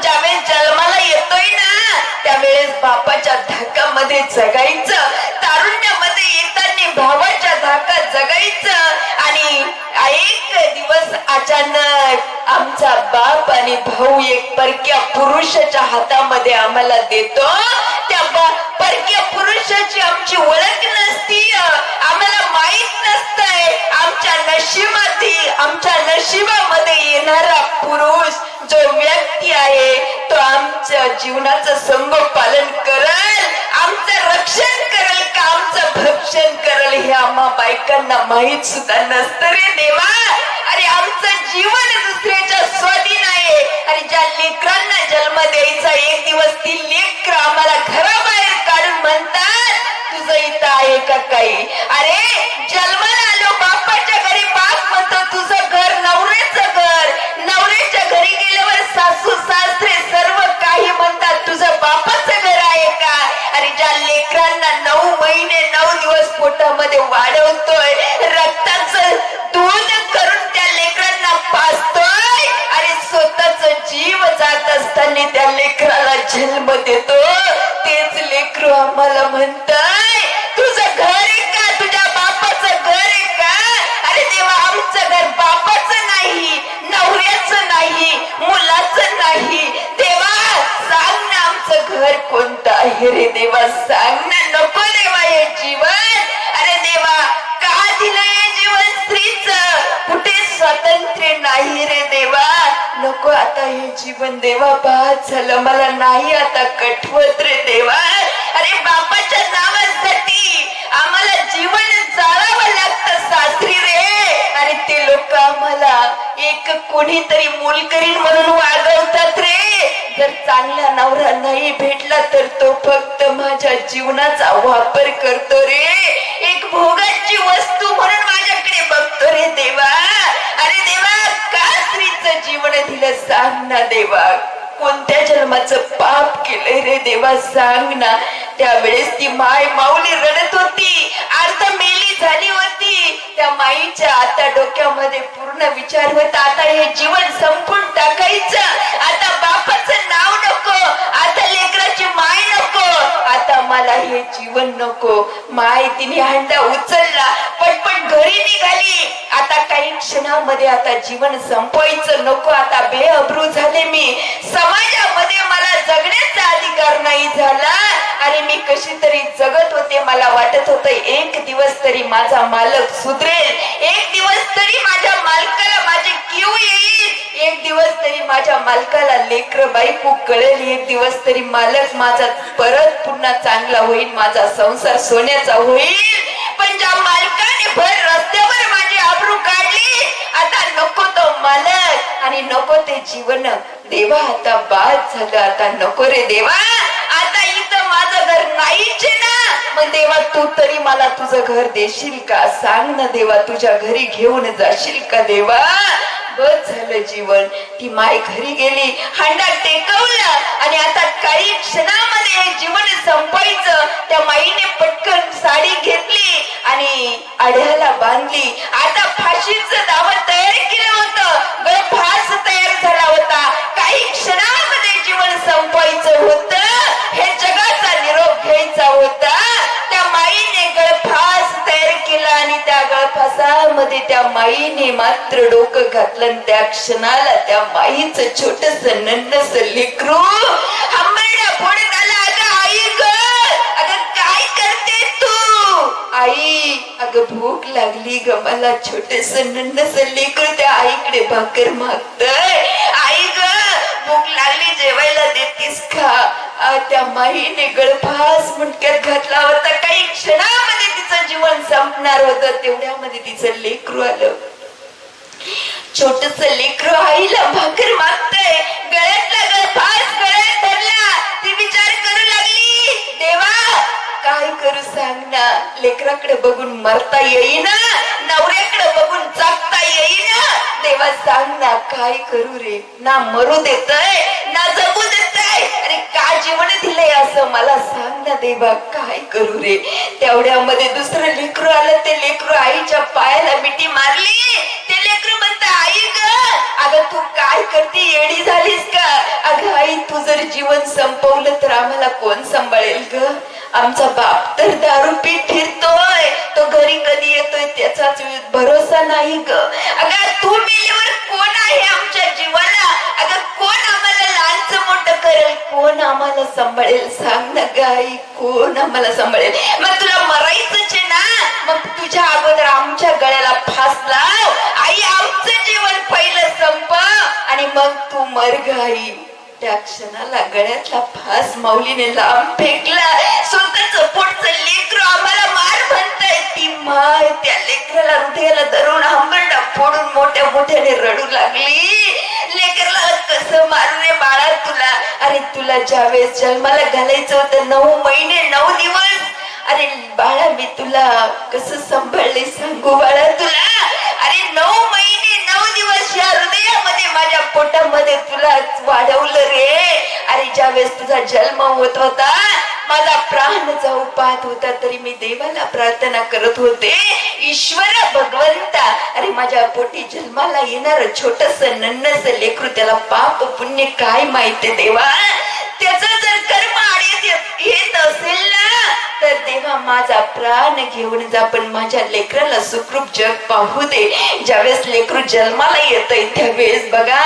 ज्यावेळेस जन्माला येतोय ना, त्यावेळेस बापाच्या धाकामध्ये जगायचं, तारुण्यामध्ये येताना भावाच्या धाकात जगायचं. आणि एक दिवस अचानक आमचा बाप आणि भाऊ एक परक्या पुरुषाच्या हातामध्ये आम्हाला देतो. त्या परक्या पुरुषाची आमची ओळख नसती, आम्हाला माहित नसतंय. आमच्या नशिबामध्ये येणारा पुरुष जो व्यक्ती आहे, तो आमच्या जीवनाचं संगोपालन करेल, आमचं रक्षण करेल का आमचं भक्षण करेल, हे आम्हा बायकांना माहित सुद्धा नसतं रे देवा. अरे आमचं जीवन दुसऱ्याच्या स्वाधीन आहे. आणि ज्या लेकरांना जन्म द्यायचा, एक दिवस ती लेकर आम्हाला घराबाहेर काढून म्हणतात, तुझं इथं आहे का काही? अरे जन्माला आलो बापाच्या घरी, बाप म्हणतो तुझं घर नवऱ्याचं घर. नवऱ्याच्या घरी गेल्यावर सासू सासरे सर्व काही म्हणतात, तुझं बापाचं घर आहे का? अरे ज्या लेकरांना 9 महिने 9 दिवस पोटामध्ये वाढवतोय, रक्ताचं दूध करून त्या लेकरांना पाजतोय, अरे स्वतःच जीव जात असताना त्या लेकराला जन्म देतो, तेच लेकरू आम्हाला म्हणतंय तुझं घर आहे का? तुझ्या बापाचं घर आहे का? अरे देवा, आमचं घर बापाचं नाही, नवऱ्याचं नाही, मुलाचं नाही. देवा सांग ना, आमचं घर कोणतं आहे रे देवा, सांग ना. नको देवा हे जीवन. अरे देवा, का दिलं हे जीवन स्त्रीचं? कुठे स्वातंत्र्य नाही रे देवा. नको आता हे जीवन देवा, बाद झालं, मला नाही आता कठवत रे देवा. अरे बापाच्या नावासाठी एक कोणीतरी मोलकरीण म्हणून वागवतात रे. जर चांगला नवरा नाही भेटला तर तो फक्त माझ्या जीवनाचा वापर करतो रे. एक भोगाची वस्तू म्हणून माझ्याकडे बघतो रे देवा. अरे देवा, का स्त्रीचं जीवन दिलं सांग ना देवा. कोणत्या जन्माचं पाप केलंय रे देवा सांग ना. त्यावेळेस ती माय माऊली रडत होती, अर्ध मेली झाली होती. त्या माईच्या आता डोक्यामध्ये पूर्ण विचार होता, आता हे जीवन संपून टाकायचं. आता बापाचं नाव नको, आता लेकराची माय नको, आता मला हे जीवन नको. माय तिने हंडा उचलला, पटपट घरी निघाली. आता काही क्षणामध्ये आता जीवन संपवायचं नको. आता बेअब्रू झाले मी, समाजामध्ये मला जगण्याचा अधिकार नाही झाला. आणि मी कशी तरी जगत होते. मला वाटत होतं एक दिवस तरी माझा मालक सुधरेल, एक दिवस तरी माझ्या मालकाला माझे कीव येईल, एक दिवस तरी माझ्या मालकाला लेकर बायको कळेल, एक दिवस तरी मालक माझा परत पुन्हा चांगला होईल, माझा संसार सोन्याचा होईल. पण ज्या मालकाने भर रस्त्यावर माझी आबरू काढली, आता नको तो मालक आणि नको ते जीवन. देवा आता बाद झालं, आता नको रे देवा. आता इथं माझं घर नाहीच ना. मग देवा तू तरी मला तुझं घर देशील का सांग ना देवा. तुझ्या घरी घेऊन जाशील का देवा. बस झालं जीवन. ती माय घरी गेली, हांडा टेकवला आणि आता काही क्षणामध्ये हे जीवन संपायचं. त्या माईने पटकन साडी घेतली आणि आढ्याला बांधली. आता फाशीचं दावा तयार केलं होतं, गळफास तयार झाला होता. काही क्षणामध्ये जीवन संपायचं होतं, हे जगाचा निरोप घ्यायचा होता. त्या माईने गळफास तयार केला आणि त्या गळफासामध्ये त्या माईने मात्र डोकं घातलं. त्या क्षणाला त्या माईचं छोटस नन्नस लेकरू हंबरडा फोडत आला. अगं आई ग, अगं काय करते तू. आई, अगं भूक लागली ग मला. छोटस नन्नस लेकरू त्या आईकडे भाकर मागतय. आई ग, भूक लागली, जेवायला देतीस का. त्या माईने गळफास मुंडक्यात घातला होता. काही क्षणामध्ये तिचं जीवन संपणार होतं. तेवढ्यामध्ये तिचं लेकरू आलं. छोटस लेकरू आईला भाकर मागतय. गळ्यातला गळफास गळ्यात धरला. ती विचार करू लागली, देवा काय करू सांग ना. लेकराकडे बघून मरता येईना, नवऱ्याकडे बघून जगता येईना. देवा सांग ना काय करू रे. ना मरू देतय ना जगू देतय. अरे का जीवन दिलंय असं मला सांग ना देवा, काय करू रे. तेवढ्यामध्ये दुसरं लेकरू आलं. ते लेकरू आईच्या पायाला मिठी मारली. ते लेकरू म्हणत, आई ग, अगं तू काय करते, येडी झालीस का. अगं आई, तू जर जीवन संपवलं तर आम्हाला कोण सांभाळेल ग. आमचा बाप तर दारू पीत फिरतोय, तो घरी कधी येतोय त्याचाच भरोसा नाही ग. अगं तू मेल्यावर कोण आहे आमच्या जीवाला. अगं कोण आम्हाला लहानच मोठं करेल, कोण आम्हाला सांभाळेल सांग ना ग आई, कोण आम्हाला सांभाळेल. मग तुला मरायचंच आहे ना, मग तुझ्या अगोदर आमच्या गळ्याला फास लाव आई. आमचं जीवन पहिलं संप आणि मग तू मर ग आई. त्या क्षणाला गळ्यातला फास माऊलीने लांब फेकला. स्वतःच पोटचं लेकरू आम्हाला मार म्हणताय. ती माय त्या लेकराला हृदयाला धरून हंबरडा फोडून मोठ्या मोठ्याने रडू लागली. लेकराला कसं मारू रे बाळा तुला. अरे तुला ज्यावेळेस जन्माला घालायचं होतं 9 महिने 9 दिवस, अरे बाळा मी तुला कसं सांभाळले सांगू बाळा तुला. अरे 9 महिने 9 दिवस या हृदयामध्ये माझ्या पोटामध्ये तुला वाढवलं रे. अरे ज्यावेळेस तुझा जन्म होत होता, माझा प्राण जाऊ पाहत होता, तरी मी देवाला प्रार्थना करत होते, ईश्वर भगवंता, अरे माझ्या पोटी जन्माला येणार छोटस नन्नस लेकरू, त्याला पाप पुण्य काय माहिती देवा. त्याचं जर कर्म येत असेल ना तर देवा माझा प्राण घेऊन जा, पण माझ्या लेकराला सुखरूप जग पाहू दे. ज्यावेळेस लेकरू जन्माला येतय त्यावेळेस बघा,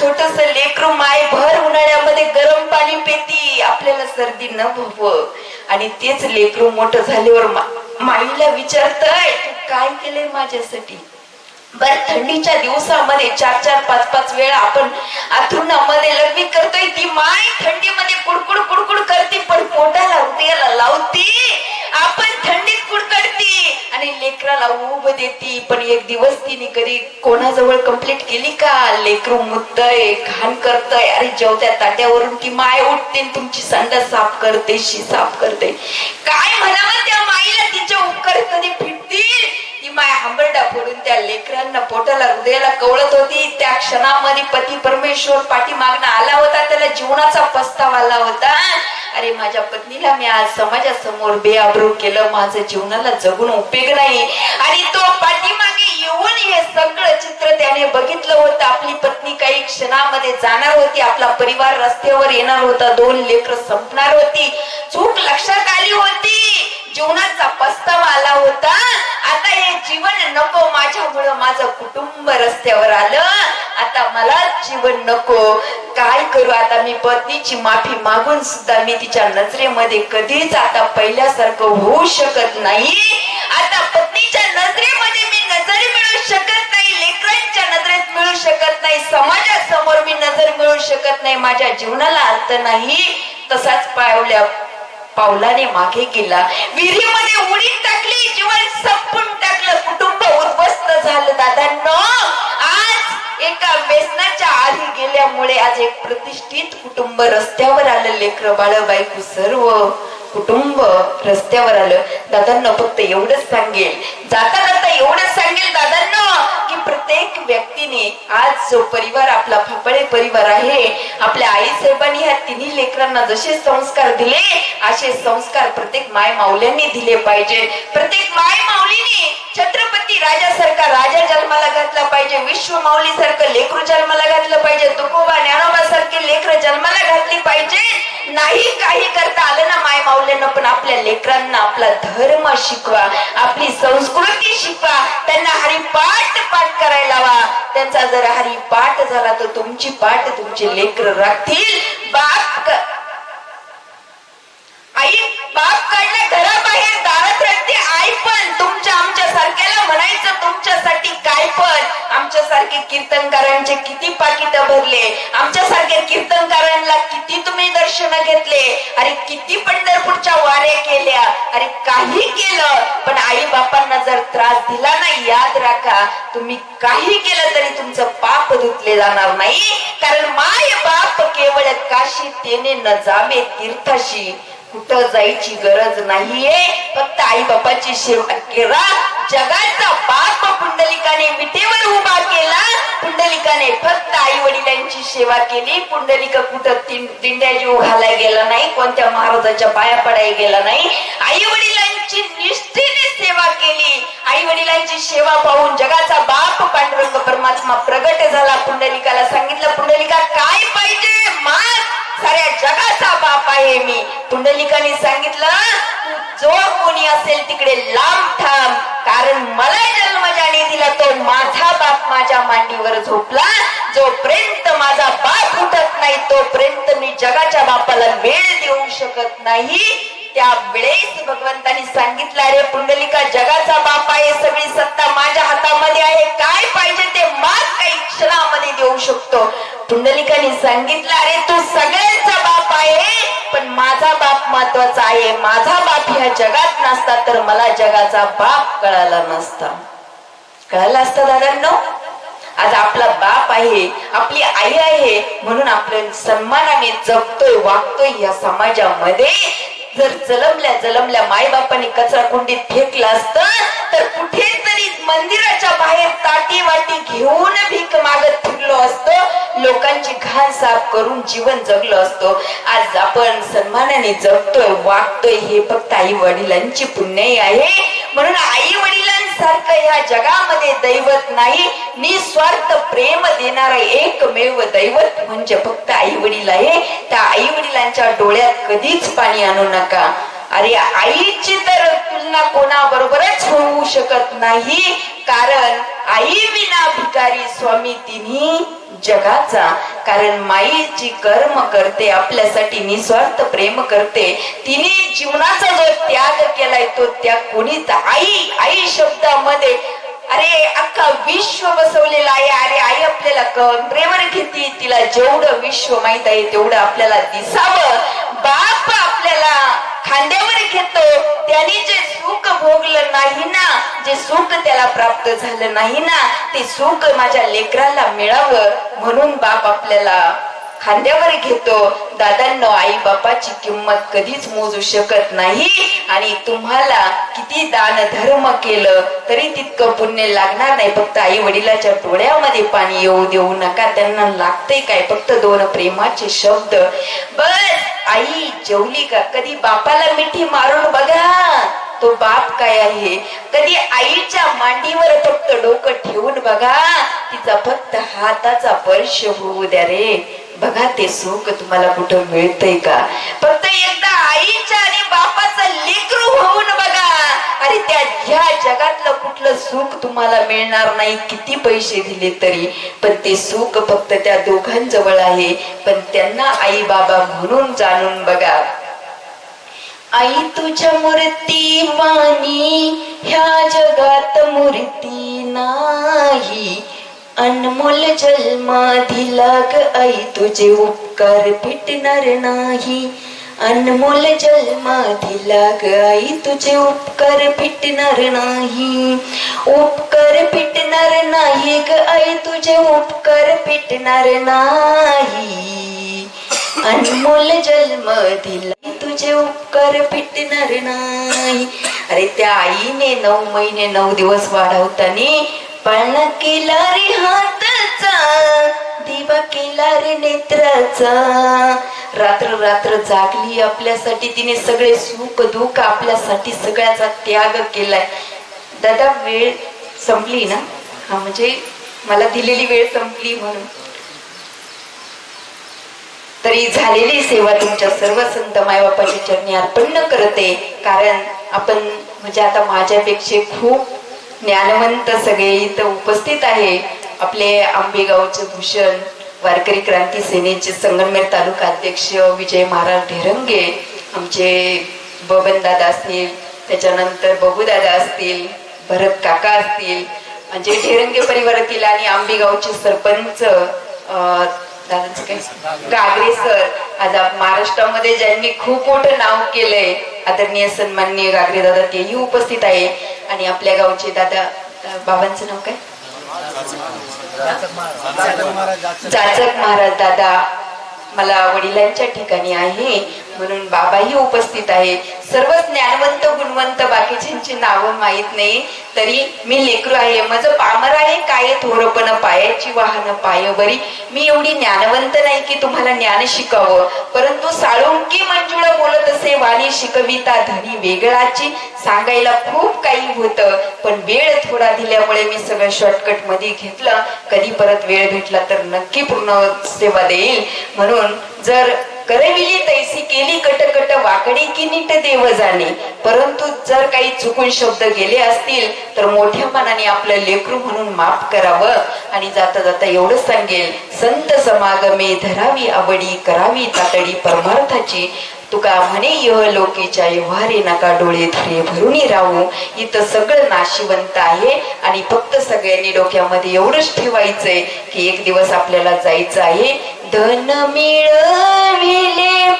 छोटस लेकरू माय भर उन्हाळ्यामध्ये गरम पाणी पिती, आपल्याला सर्दी न व्हावं. आणि तेच लेकरू मोठं झाल्यावर माईला विचारतय, तू काय केलंय माझ्यासाठी. बर थंडीच्या दिवसामध्ये 4-4, 5-5 वेळा आपण अथरुणामध्ये लघवी करतोय. ती माय थंडीमध्ये कुडकुड कुडकुड करते, पण पोटाला हृदयाला लावती. आपण थंडीत कुडकडती आणि लेकराला लेकराला उभ देती, पण एक दिवस तिने कधी कोणाजवळ कंप्लीट केली का? लेकरू मुद्दय, घाण करतय, अरे जेवत्या ताट्यावरून ती माय उठते, तुमची संडास साफ करते, शी साफ करते. काय म्हणावं त्या माईला? तिचे उपकार कधी फिटतील? ती माय हंबरडा फोडून त्या लेकरांना पोटाला हृदयाला कवळत होती. त्या क्षणामध्ये पती परमेश्वर पाठीमागणं आला होता, त्याला जीवनाचा पस्तावा आला होता. अरे माझ्या पत्नीला मी आज समाजासमोर बेआबरू केलं, माझं जीवनाला जगून उपयोग नाही. आणि तो पाठीमागे येऊन हे सगळं चित्र त्याने बघितलं होतं. आपली पत्नी काही क्षणामध्ये जाणार होती, आपला परिवार रस्त्यावर येणार होता, 2 लेकरं संपणार होती. चूक लक्षात आली होती, जीवनाचा पस्तावा आला होता. आता हे जीवन नको, माझ्यामुळं माझं कुटुंब रस्त्यावर आलं, आता मला जीवन नको. काय करू आता? मी पत्नीची माफी मागून सुद्धा मी तिच्या नजरेमध्ये कधीच आता पहिल्यासारखं होऊ शकत नाही. आता पत्नीच्या नजरेमध्ये मी नजर मिळू शकत नाही, लेकरांच्या नजरेत मिळू शकत नाही, समाजासमोर मी नजर मिळू शकत नाही, माझ्या जीवनाला अर्थ नाही. तसाच पावलाने मागे गेला, विहिरीमध्ये उडी टाकली, जीवन संपून टाकलं, कुटुंब उद्ध्वस्त झालं. दादांनो, आज एका व्यसनाच्या आधी गेल्यामुळे आज एक प्रतिष्ठित कुटुंब रस्त्यावर आलं. लेकरं बाळ बायको सर्व कुटुंब रस्त्यावर आलं. दादांना फक्त एवढंच सांगेल, जाता जाता एवढंच सांगेल दादांना, की प्रत्येक व्यक्तीने आज जो परिवार आपला फापळे परिवार आहे, आपल्या आई साहेबांनी ह्या 3 लेकरांना जसे संस्कार दिले, असे संस्कार प्रत्येक माय माऊल्यांनी दिले पाहिजे. प्रत्येक माय माऊलीने छत्रपती राजासारखा राजा जन्माला घातला पाहिजे, विश्व माऊली सारखं लेकरू जन्माला घातलं पाहिजे, तुकोबा ज्ञानोबा सारखे लेकर जन्माला घातली पाहिजे. नाही काही करता आलं ना माय माऊल्यांना, पण आपल्या लेकरांना आपला धर्म शिकवा, आपली संस्कृती शिकवा, त्यांना हरिपाठ पाठ करायला लावा. त्यांचा जर हरिपाठ झाला तर तुमची पाठ तुमचे लेकर राखतील. आई बाप काढल्या घराबाहेर, दारात राहते आई, पण तुमच्या आमच्या सारख्याला म्हणायचं तुमच्यासाठी काय पण. आमच्यासारखे कीर्तनकारांचे किती पाकिट भरले, आमच्यासारख्या कीर्तनकारांना किती तुम्ही दर्शन घेतले, अरे किती पंढरपूरच्या वाऱ्या केल्या, अरे काही केलं, पण आई बापांना जर त्रास दिला नाही, याद राखा, तुम्ही काही केलं तरी तुमचं पाप धुतले जाणार नाही. कारण माय बाप केवळ काशी तेने न जावे तीर्थाशी, कुठं जायची गरज नाहीये, फक्त आई बापाची सेवा करा. जगाचा बाप पुंडलिकाने विटेवर उभा केला, पुंडलिकाने फक्त आई वडिलांची सेवा केली. पुंडलिक कुठं दिंड्या जीव घालाय गेला नाही, कोणत्या महाराजाच्या पाया पडाय गेला नाही, आई वडिलांची निष्ठेने सेवा केली. आई वडिलांची सेवा पाहून जगाचा बाप पांडुरंग परमात्मा प्रगट झाला. पुंडलिकाला सांगितलं, पुंडलिका काय पाहिजे माग, साऱ्या जगाचा बाप आहे मी. पुंडलिकाने सांगितलं, जो कोणी असेल तिकडे लांब थांब, कारण मला जन्म ज्याने दिला तो माझा बाप माझ्या मांडीवर झोपला. जोपर्यंत माझा बाप उठत नाही तोपर्यंत मी जगाच्या बापाला वेळ देऊ शकत नाही. त्या वेळेस भगवंतानी सांगितलं, अरे पुंडलिका जगाचा बाप आहे, सगळी सत्ता माझ्या हातामध्ये आहे, काय पाहिजे ते माग काही क्षणामध्ये देऊ शकतो. पुंडलिकाने सांगितलं, अरे तू सगळ्यांचा बाप आहे, पण माझा बाप महत्वाचा आहे. माझा बाप ह्या जगात नसता तर मला जगाचा बाप कळाला नसता. कळाला असता दादांनो. आज आपला बाप आहे, आपली आई आहे, म्हणून आपण सन्मानाने जगतोय, वागतोय या समाजामध्ये. जर जलमल्या मायबापाने कचरा कुंडीत फेकला असतं तर कुठेतरी मंदिराच्या बाहेर ताटी वाटी घेऊन भीक मागत फिरलो असतो, लोकांची घाण साफ करून जीवन जगलो असतो. आज आपण सन्मानाने जगतोय, वागतोय, हे फक्त आई वडिलांची पुण्याई आहे. म्हणून आई वडिलांसारखं या जगामध्ये दैवत नाही. निस्वार्थ प्रेम देणारा एकमेव दैवत म्हणजे फक्त आई वडील आहे. त्या आई वडिलांच्या डोळ्यात कधीच पाणी आणू नका. अरे आईची तर तुलना कोणाबरोबरच होऊ शकत नाही, कारण आई विना भिकारी स्वामी तिन्ही जगाचा. कारण माईची कर्म करते, आपल्यासाठी निस्वार्थ प्रेम करते. तिने जीवनाचा जो त्याग केलाय तो त्याग कोणीच आई आई शब्दामध्ये अरे अख्खा विश्व बसवलेला आहे. अरे आई आपल्याला कमरेवर घेते, तिला जेवढं विश्व माहित आहे तेवढं आपल्याला दिसावं. बाप आपल्याला खांद्यावर घेतो, त्याने जे सुख भोगलं नाही ना, जे सुख त्याला प्राप्त झालं नाही ना, ते सुख माझ्या लेकराला मिळावं म्हणून बाप आपल्याला खांद्यावर घेतो. दादांनो, आई बापाची किंमत कधीच मोजू शकत नाही. आणि तुम्हाला किती दान धर्म केलं तरी तितकं पुण्य लागणार नाही. फक्त आई वडिलाच्या डोळ्यामध्ये पाणी येऊ देऊ नका. त्यांना लागतंय काय? फक्त 2 प्रेमाचे शब्द बस. आई जेवली का? कधी बापाला मिठी मारून बघा, तो बाप काय आहे. कधी आईच्या मांडीवर फक्त डोकं ठेवून बघा, तिचा फक्त हाताचा स्पर्श होऊ द्या रे. बघा ते सुख तुम्हाला कुठं मिळतंय का? फक्त एकदा आईच्या आणि बापाचं लेकरू होऊन बघा. अरे त्या ह्या जगातलं कुठलं सुख तुम्हाला मिळणार नाही, किती पैसे दिले तरी. पण ते सुख फक्त त्या दोघांजवळ आहे. पण त्यांना आई बाबा म्हणून जाणून बघा. आई तुझ्या मूर्ती वाणी ह्या जगात मूर्ती नाही. अनमोल जन्म दिला ग आई, तुझे उपकार फिटणार नाही. अनमोल जन्म दिला ग आई, तुझे उपकार फिटणार नाही. उपकार फिटणार नाही ग आई, तुझे उपकार फिटणार नाही. अनमोल जन्म दिला, तुझे उपकार फिटणार नाही. अरे त्या आईने 9 महिने 9 दिवस वाढवताना पाळणा केला रे हाताचा, दिवा केला रे नेत्राचा. रात्र रात्र जागली आपल्यासाठी, तिने सगळे सुख दुःख आपल्यासाठी सगळ्याचा त्याग केलाय. दादा वेळ संपली ना? हा, म्हणजे मला दिलेली वेळ संपली म्हणून. तरी झालेली सेवा तुमच्या सर्व संत मायबापाच्या चरणी अर्पण करते. कारण आपण म्हणजे आता माझ्यापेक्षा खूप ज्ञानवंत सगळे इथं उपस्थित आहे. आपले आंबेगावचे भूषण वारकरी क्रांती सेनेचे संगमनेर तालुका अध्यक्ष विजय महाराज ढेरंगे, आमचे बबन दादा असतील, त्याच्यानंतर बबू दादा असतील, भरत काका असतील, म्हणजे ढेरंगे परिवारातील आणि आंबेगावचे सरपंच दादांचं काय गागरे सर. आज महाराष्ट्रामध्ये ज्यांनी खूप मोठं नाव केलंय, आदरणीय सन्माननीय गागरे दादा तेही उपस्थित आहे. आणि आपल्या गावचे दादा, बाबांचं नाव काय? जाचक महाराज दादा मला वडिलांच्या ठिकाणी आहे म्हणून बाबाही उपस्थित आहे. सर्व ज्ञानवंत गुणवंत, बाकीच्यांची नावं माहित नाही तरी मी लेकरू आहे. माझं पामर आहे काय थोरपण पायाची वाहन पायवरी. मी एवढी ज्ञानवंत नाही की तुम्हाला ज्ञान शिकावं, परंतु साळुंकी मंजुळा बोलत असे वाणी शिकविता धनी वेगळाची. सांगायला खूप काही होतं पण वेळ थोडा दिल्यामुळे मी सगळं शॉर्टकट मध्ये घेतलं. कधी परत वेळ भेटला तर नक्की पूर्ण सेवा देईल. म्हणून जर करविली तैसी केली कटकट वाकडी की नीट देव जाणे. परंतु जर काही चुकून शब्द गेले असतील तर मोठ्या मनाने आपलं लेकरू म्हणून माफ करावं. आणि जाता जाता एवढंच सांगेल, संत समागमे धरावी आवडी, करावी तातडी परमार्थाची. तुका म्हणे यह लोकीच्या व्यवहारे नका डोळे धरे भरून राहू. इथं सगळं नाशिवंत आहे आणि फक्त सगळ्यांनी डोक्यामध्ये एवढंच ठेवायचंय की एक दिवस आपल्याला जायचं आहे. धन मिळविले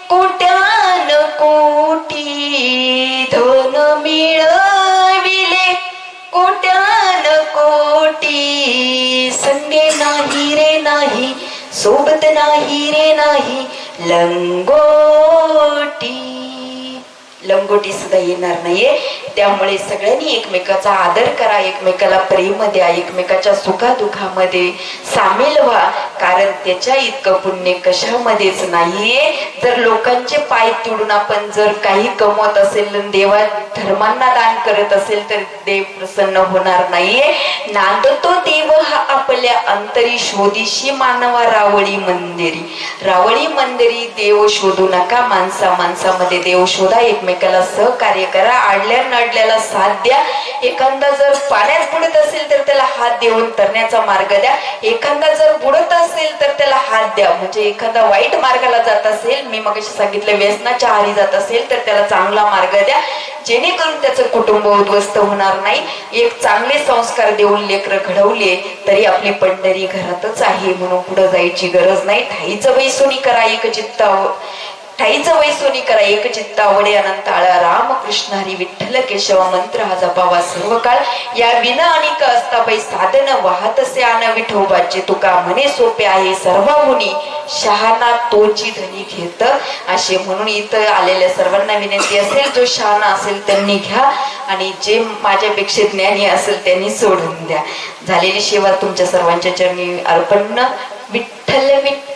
कोट्यान कोटी, धन मिळविले कोट्यान कोटी. संगे नाही रे नाही, सोबत नाही रे नाही, लंगोटी सुद्धा येणार नाहीये. त्यामुळे सगळ्यांनी एकमेकाचा आदर करा, एकमेकाला प्रेम द्या, एकमेकाच्या सुखादुखामध्ये सामील व्हा. कारण त्याच्या इतकं पुण्य कशामध्येच नाहीये. जर लोकांचे पाय तोडून आपण जर काही कमवत असेल, देवा धर्मांना दान करत असेल तर देव प्रसन्न होणार नाहीये. नांदतो देव हा आपल्या अंतरी, शोधीशी मानवा रावळी मंदिरी. रावळी मंदिरी देव शोधू नका, माणसामध्ये देव शोधा. एकमेकाला सहकार्य करा, आडल्या नडल्याला साथ द्या. एखादा जर पाण्यात बुडत असेल तर त्याला हात देऊन तरण्याचा मार्ग द्या. एखादा जर बुडत असेल तर त्याला हात द्या. म्हणजे एखादा वाईट मार्गाला जात असेल, मी मगाशी सांगितलं व्यसनाच्या आहारी जात असेल तर त्याला चांगला मार्ग द्या, जेणेकरून त्याचं कुटुंब उद्ध्वस्त होणार नाही. एक चांगले संस्कार देऊन लेकरं घडवले तरी आपली पंढरी घरातच आहे म्हणून पुढे जायची गरज नाही. ठाईचं बैसोनी करा एक चित्ता, ठाई वारीच वैसोनी करा एक चित्त आवडे अनंत आळा राम कृष्ण हरी विठ्ठल केशव मंत्र हा जपावा सर्व काळ या विना अनिक असता पै साधन वाहतसे आन विठोबाचे तुका म्हणे सोपे आहे सर्वाहुनी शहाणा तोची धनी घेत असे. म्हणून इथं आलेल्या सर्वांना विनंती असेल जो शहाणा असेल त्यांनी घ्या आणि जे माझ्यापेक्षा ज्ञानी असेल त्यांनी सोडून द्या. झालेली सेवा तुमच्या सर्वांच्या चरणी अर्पण. विठ्ठल विठ्ठल